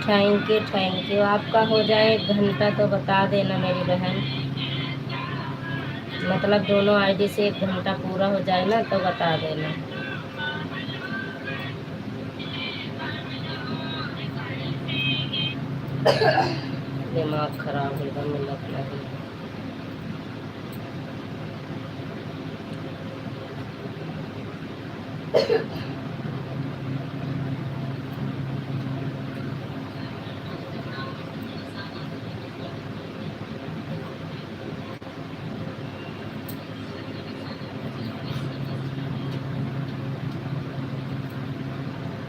थैंक यू। आपका हो जाए 1 घंटा तो बता देना मेरी बहन, मतलब दोनों आईडी से 1 घंटा पूरा हो जाए ना तो बता देना। दिमाग खराब होगा मिलत नहीं।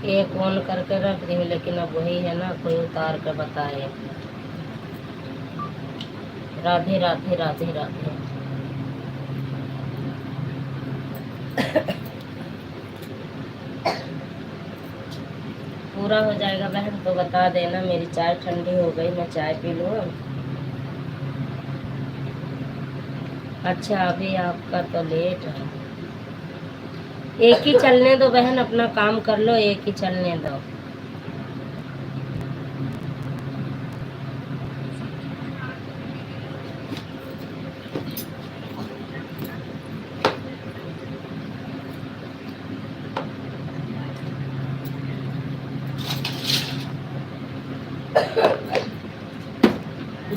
एक ऑन करके रख दी हूँ, लेकिन अब वही है ना, कोई उतार कर बताए। राधे राधे राधे राधे। पूरा हो जाएगा बहन तो बता देना। मेरी चाय ठंडी हो गई, मैं चाय पी लूँ। अच्छा अभी आपका तो लेट है। एक ही चलने दो बहन, अपना काम कर लो, एक ही चलने दो।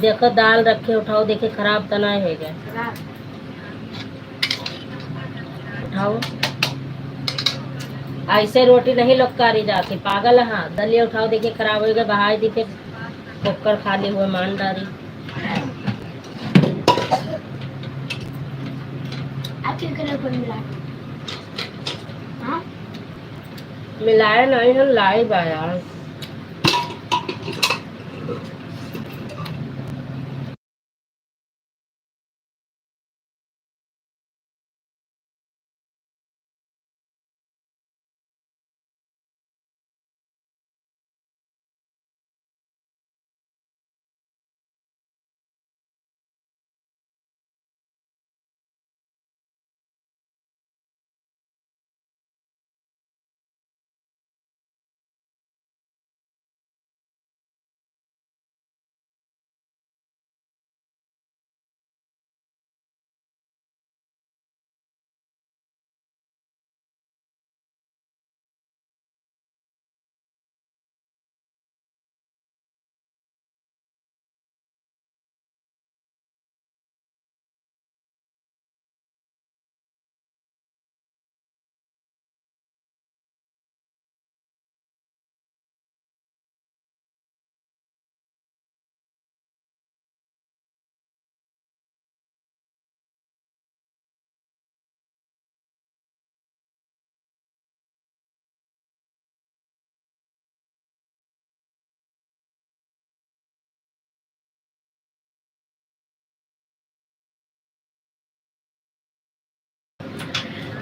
देखो दाल रखे, उठाओ, देखे खराब तो नहीं है क्या? उठाओ, ऐसे रोटी नहीं लपकारी जाती, पागल है। हाँ दलिया उठाओ, देखिए खराब हो गया, बहाई दी, फिर कुकर खाली हुए मान डाली। आपके कलर पर मिला हाँ मिलाए नहीं है, लाई बा यार।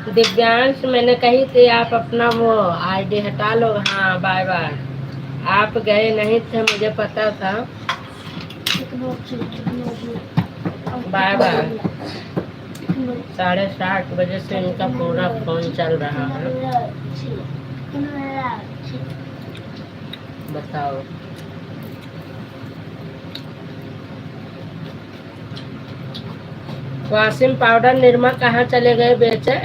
दिव्यांश मैंने कही थी आप अपना वो आईडी हटा लो। हाँ बाय बाय। आप गए नहीं थे, मुझे पता था। Bye bye. 7:30 बजे से इनका पूरा फोन चल रहा है। बताओ। वाशिंग पाउडर निरमा कहाँ चले गए बेचे?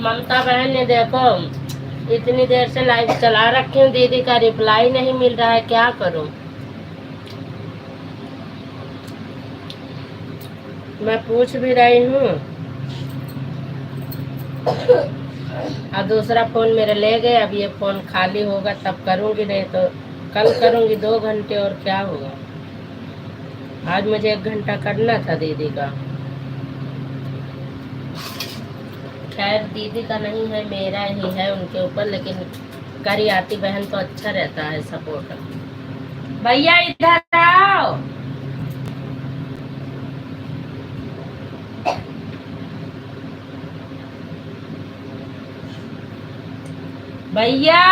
ममता बहन ने देखो इतनी देर से लाइव चला रखी हूँ, दीदी का रिप्लाई नहीं मिल रहा है, क्या करूँ। मैं पूछ भी रही हूँ और दूसरा फोन मेरे ले गए। अब ये फोन खाली होगा तब करूँगी, नहीं तो कल करूँगी 2 घंटे, और क्या होगा। आज मुझे 1 घंटा करना था दीदी का। खैर दीदी का नहीं है, मेरा ही है उनके ऊपर, लेकिन करी आती बहन तो अच्छा रहता है सपोर्ट। भैया इधर आओ। भैया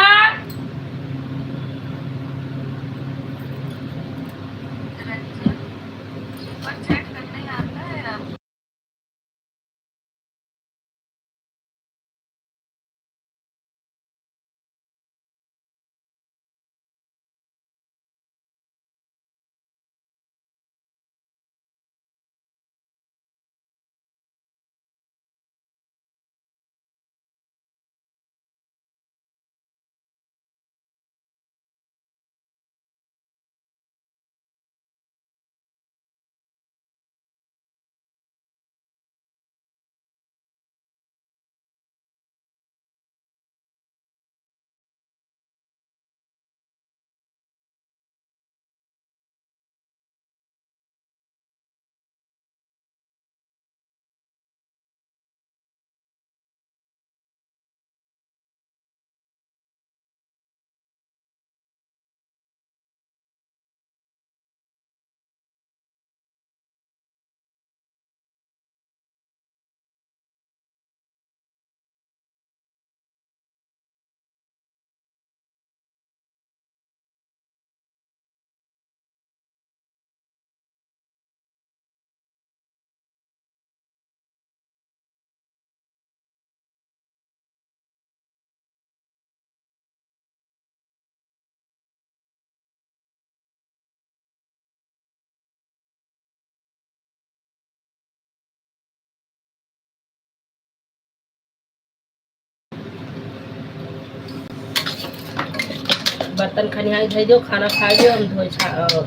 बर्तन खनिहाई धोई दो, खाना खाई दो, हम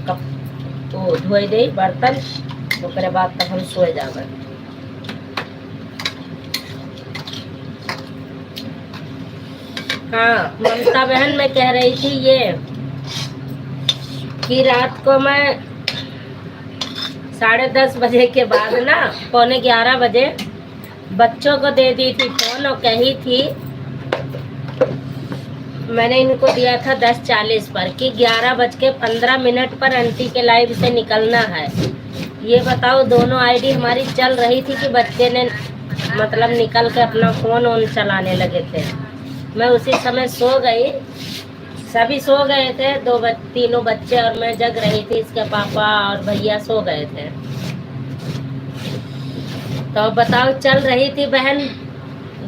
कप तो धोई दे बर्तन, ओकरे बाद तक हम सोए जावे। हाँ ममता बहन मैं कह रही थी ये कि रात को मैं 10:30 बजे के बाद ना 11:45 बजे बच्चों को दे दी थी फोन और कही थी, मैंने इनको दिया था 10:40 पर कि 11:15 पर आंटी के लाइव से निकलना है। ये बताओ दोनों आईडी हमारी चल रही थी कि बच्चे ने मतलब निकल के अपना फोन ऑन चलाने लगे थे। मैं उसी समय सो गई, सभी सो गए थे, तीनों बच्चे और मैं जग रही थी, इसके पापा और भैया सो गए थे। तो बताओ चल रही थी बहन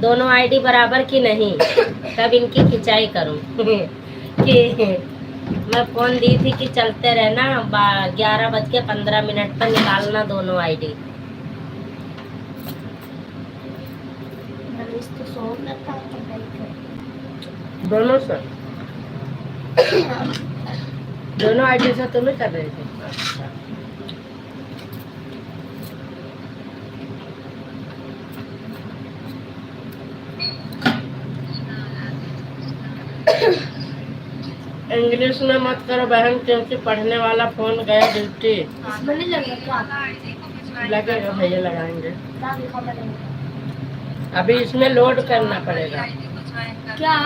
दोनों आईडी बराबर की नहीं, तब इनकी खिंचाई करूं कि मैं फोन दी थी कि चलते रहना 11:15 पर निकालना दोनों आईडी। दोनों से दोनों आईडी से तुम कर रहे थे। इंग्लिश में मत करो बहन, क्योंकि पढ़ने वाला फोन गया ड्यूटी। इसमें नहीं लगेगा क्या? लगेगा भैया, लगाएंगे। क्या लिखा पड़ेगा? अभी इसमें लोड करना पड़ेगा। क्या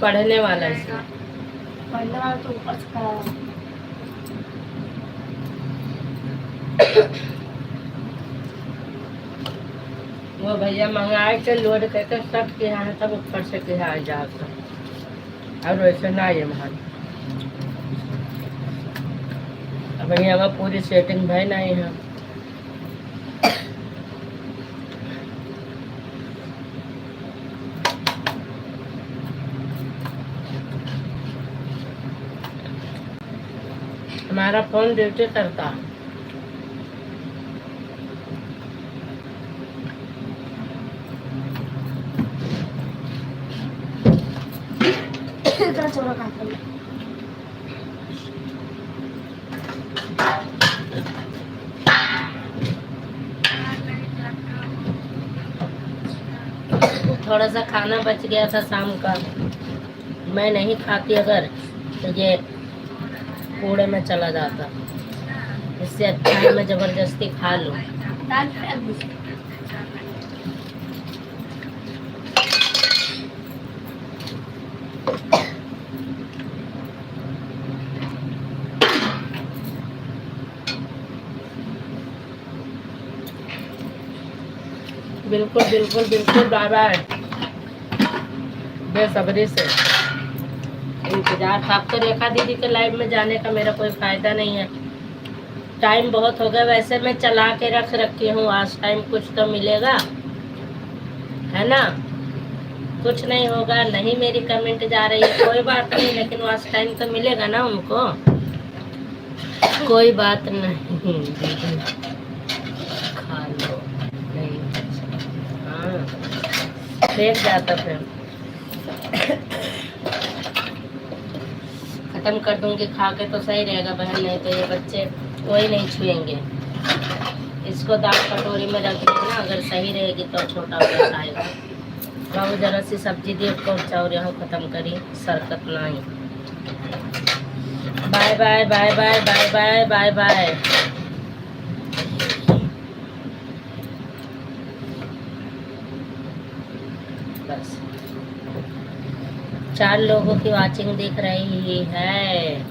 पढ़ने वाला इसमें। पढ़ने वाला तो ऊपर से करा है। वो भैया मंगाए के लोड करके सब के यहाँ सब ऊपर से के आ जाता, और वैसे ना ये महान। अब यहाँ पूरी सेटिंग भाई नहीं है। हमारा फोन ड्यूटी करता। इतना छोटा खाता है। थोड़ा सा खाना बच गया था शाम का, मैं नहीं खाती अगर तो ये कूड़े में चला जाता, इससे अच्छा है मैं जबरदस्ती खा लूँ। दाल फेंक दो। बिल्कुल बिल्कुल बिल्कुल, बाय बाय। बेसब्री से इंतजार था। अब तो रेखा दीदी के लाइव में जाने का मेरा कोई फायदा नहीं है, टाइम बहुत हो गया। वैसे मैं चला के रख रखी हूँ, आज टाइम कुछ तो मिलेगा, है ना। कुछ नहीं होगा, नहीं मेरी कमेंट जा रही है कोई बात नहीं, लेकिन आज टाइम तो मिलेगा ना उनको, कोई बात नहीं। खा लो, नहीं हाँ देख जाता फिर खत्म कर दूंगी खा के तो सही रहेगा बहन, नहीं तो ये बच्चे कोई नहीं छुएंगे। इसको दाल कटोरी में रख देना, अगर सही रहेगी तो छोटा हो खाएगा। बाबू जरा सी सब्जी दे को चाउर यहाँ खत्म करी, सरकत नहीं। Bye bye bye bye bye bye bye bye. बस 4 लोगों की वाचिंग दिख रही है।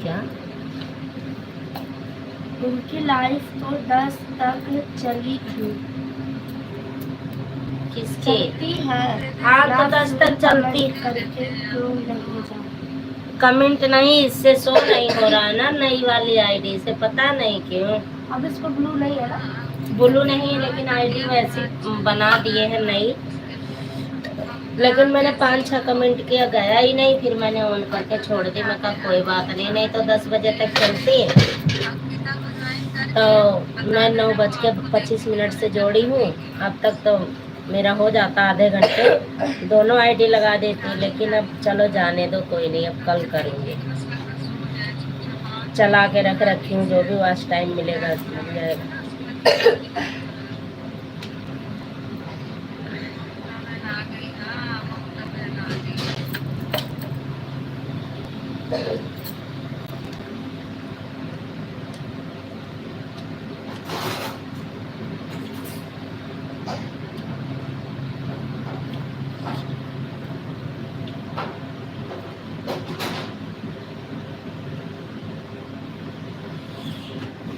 क्या उनकी लाइफ तो 10 तक चली थी। किसकी? चलती है। हाँ तो 10 तक चलती। करके क्यों नहीं जा? कमेंट नहीं, इससे शो नहीं हो रहा ना नई वाली आईडी से, पता नहीं क्यों। अब इस पर ब्लू नहीं है ना? ब्लू नहीं है, लेकिन आईडी वैसी बना दिए हैं नई, लेकिन मैंने 5-6 कमेंट किया, गया ही नहीं, फिर मैंने ऑन करके छोड़ दी। मैं कहा कोई बात नहीं, नहीं तो 10 बजे तक चलती है। तो मैं 9:25 से जोड़ी हूँ, अब तक तो मेरा हो जाता आधे घंटे, दोनों आईडी लगा देती, लेकिन अब चलो जाने दो, कोई नहीं, अब कल करेंगे। चला के रख रखी हूँ, जो भी वास्ट टाइम मिलेगा मिल जाएगा।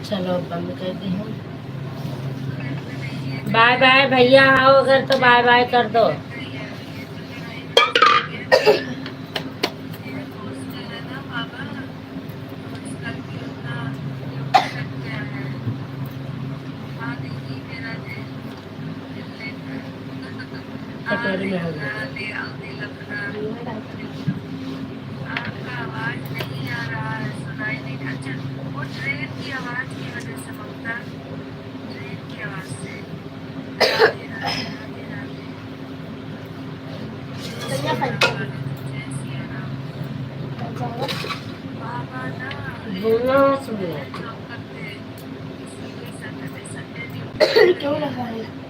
चलो बंद कर दी हूँ। बाय बाय भैया, आओ अगर तो बाय बाय कर दो। कटोरी में हो गया। क्यों लगा है?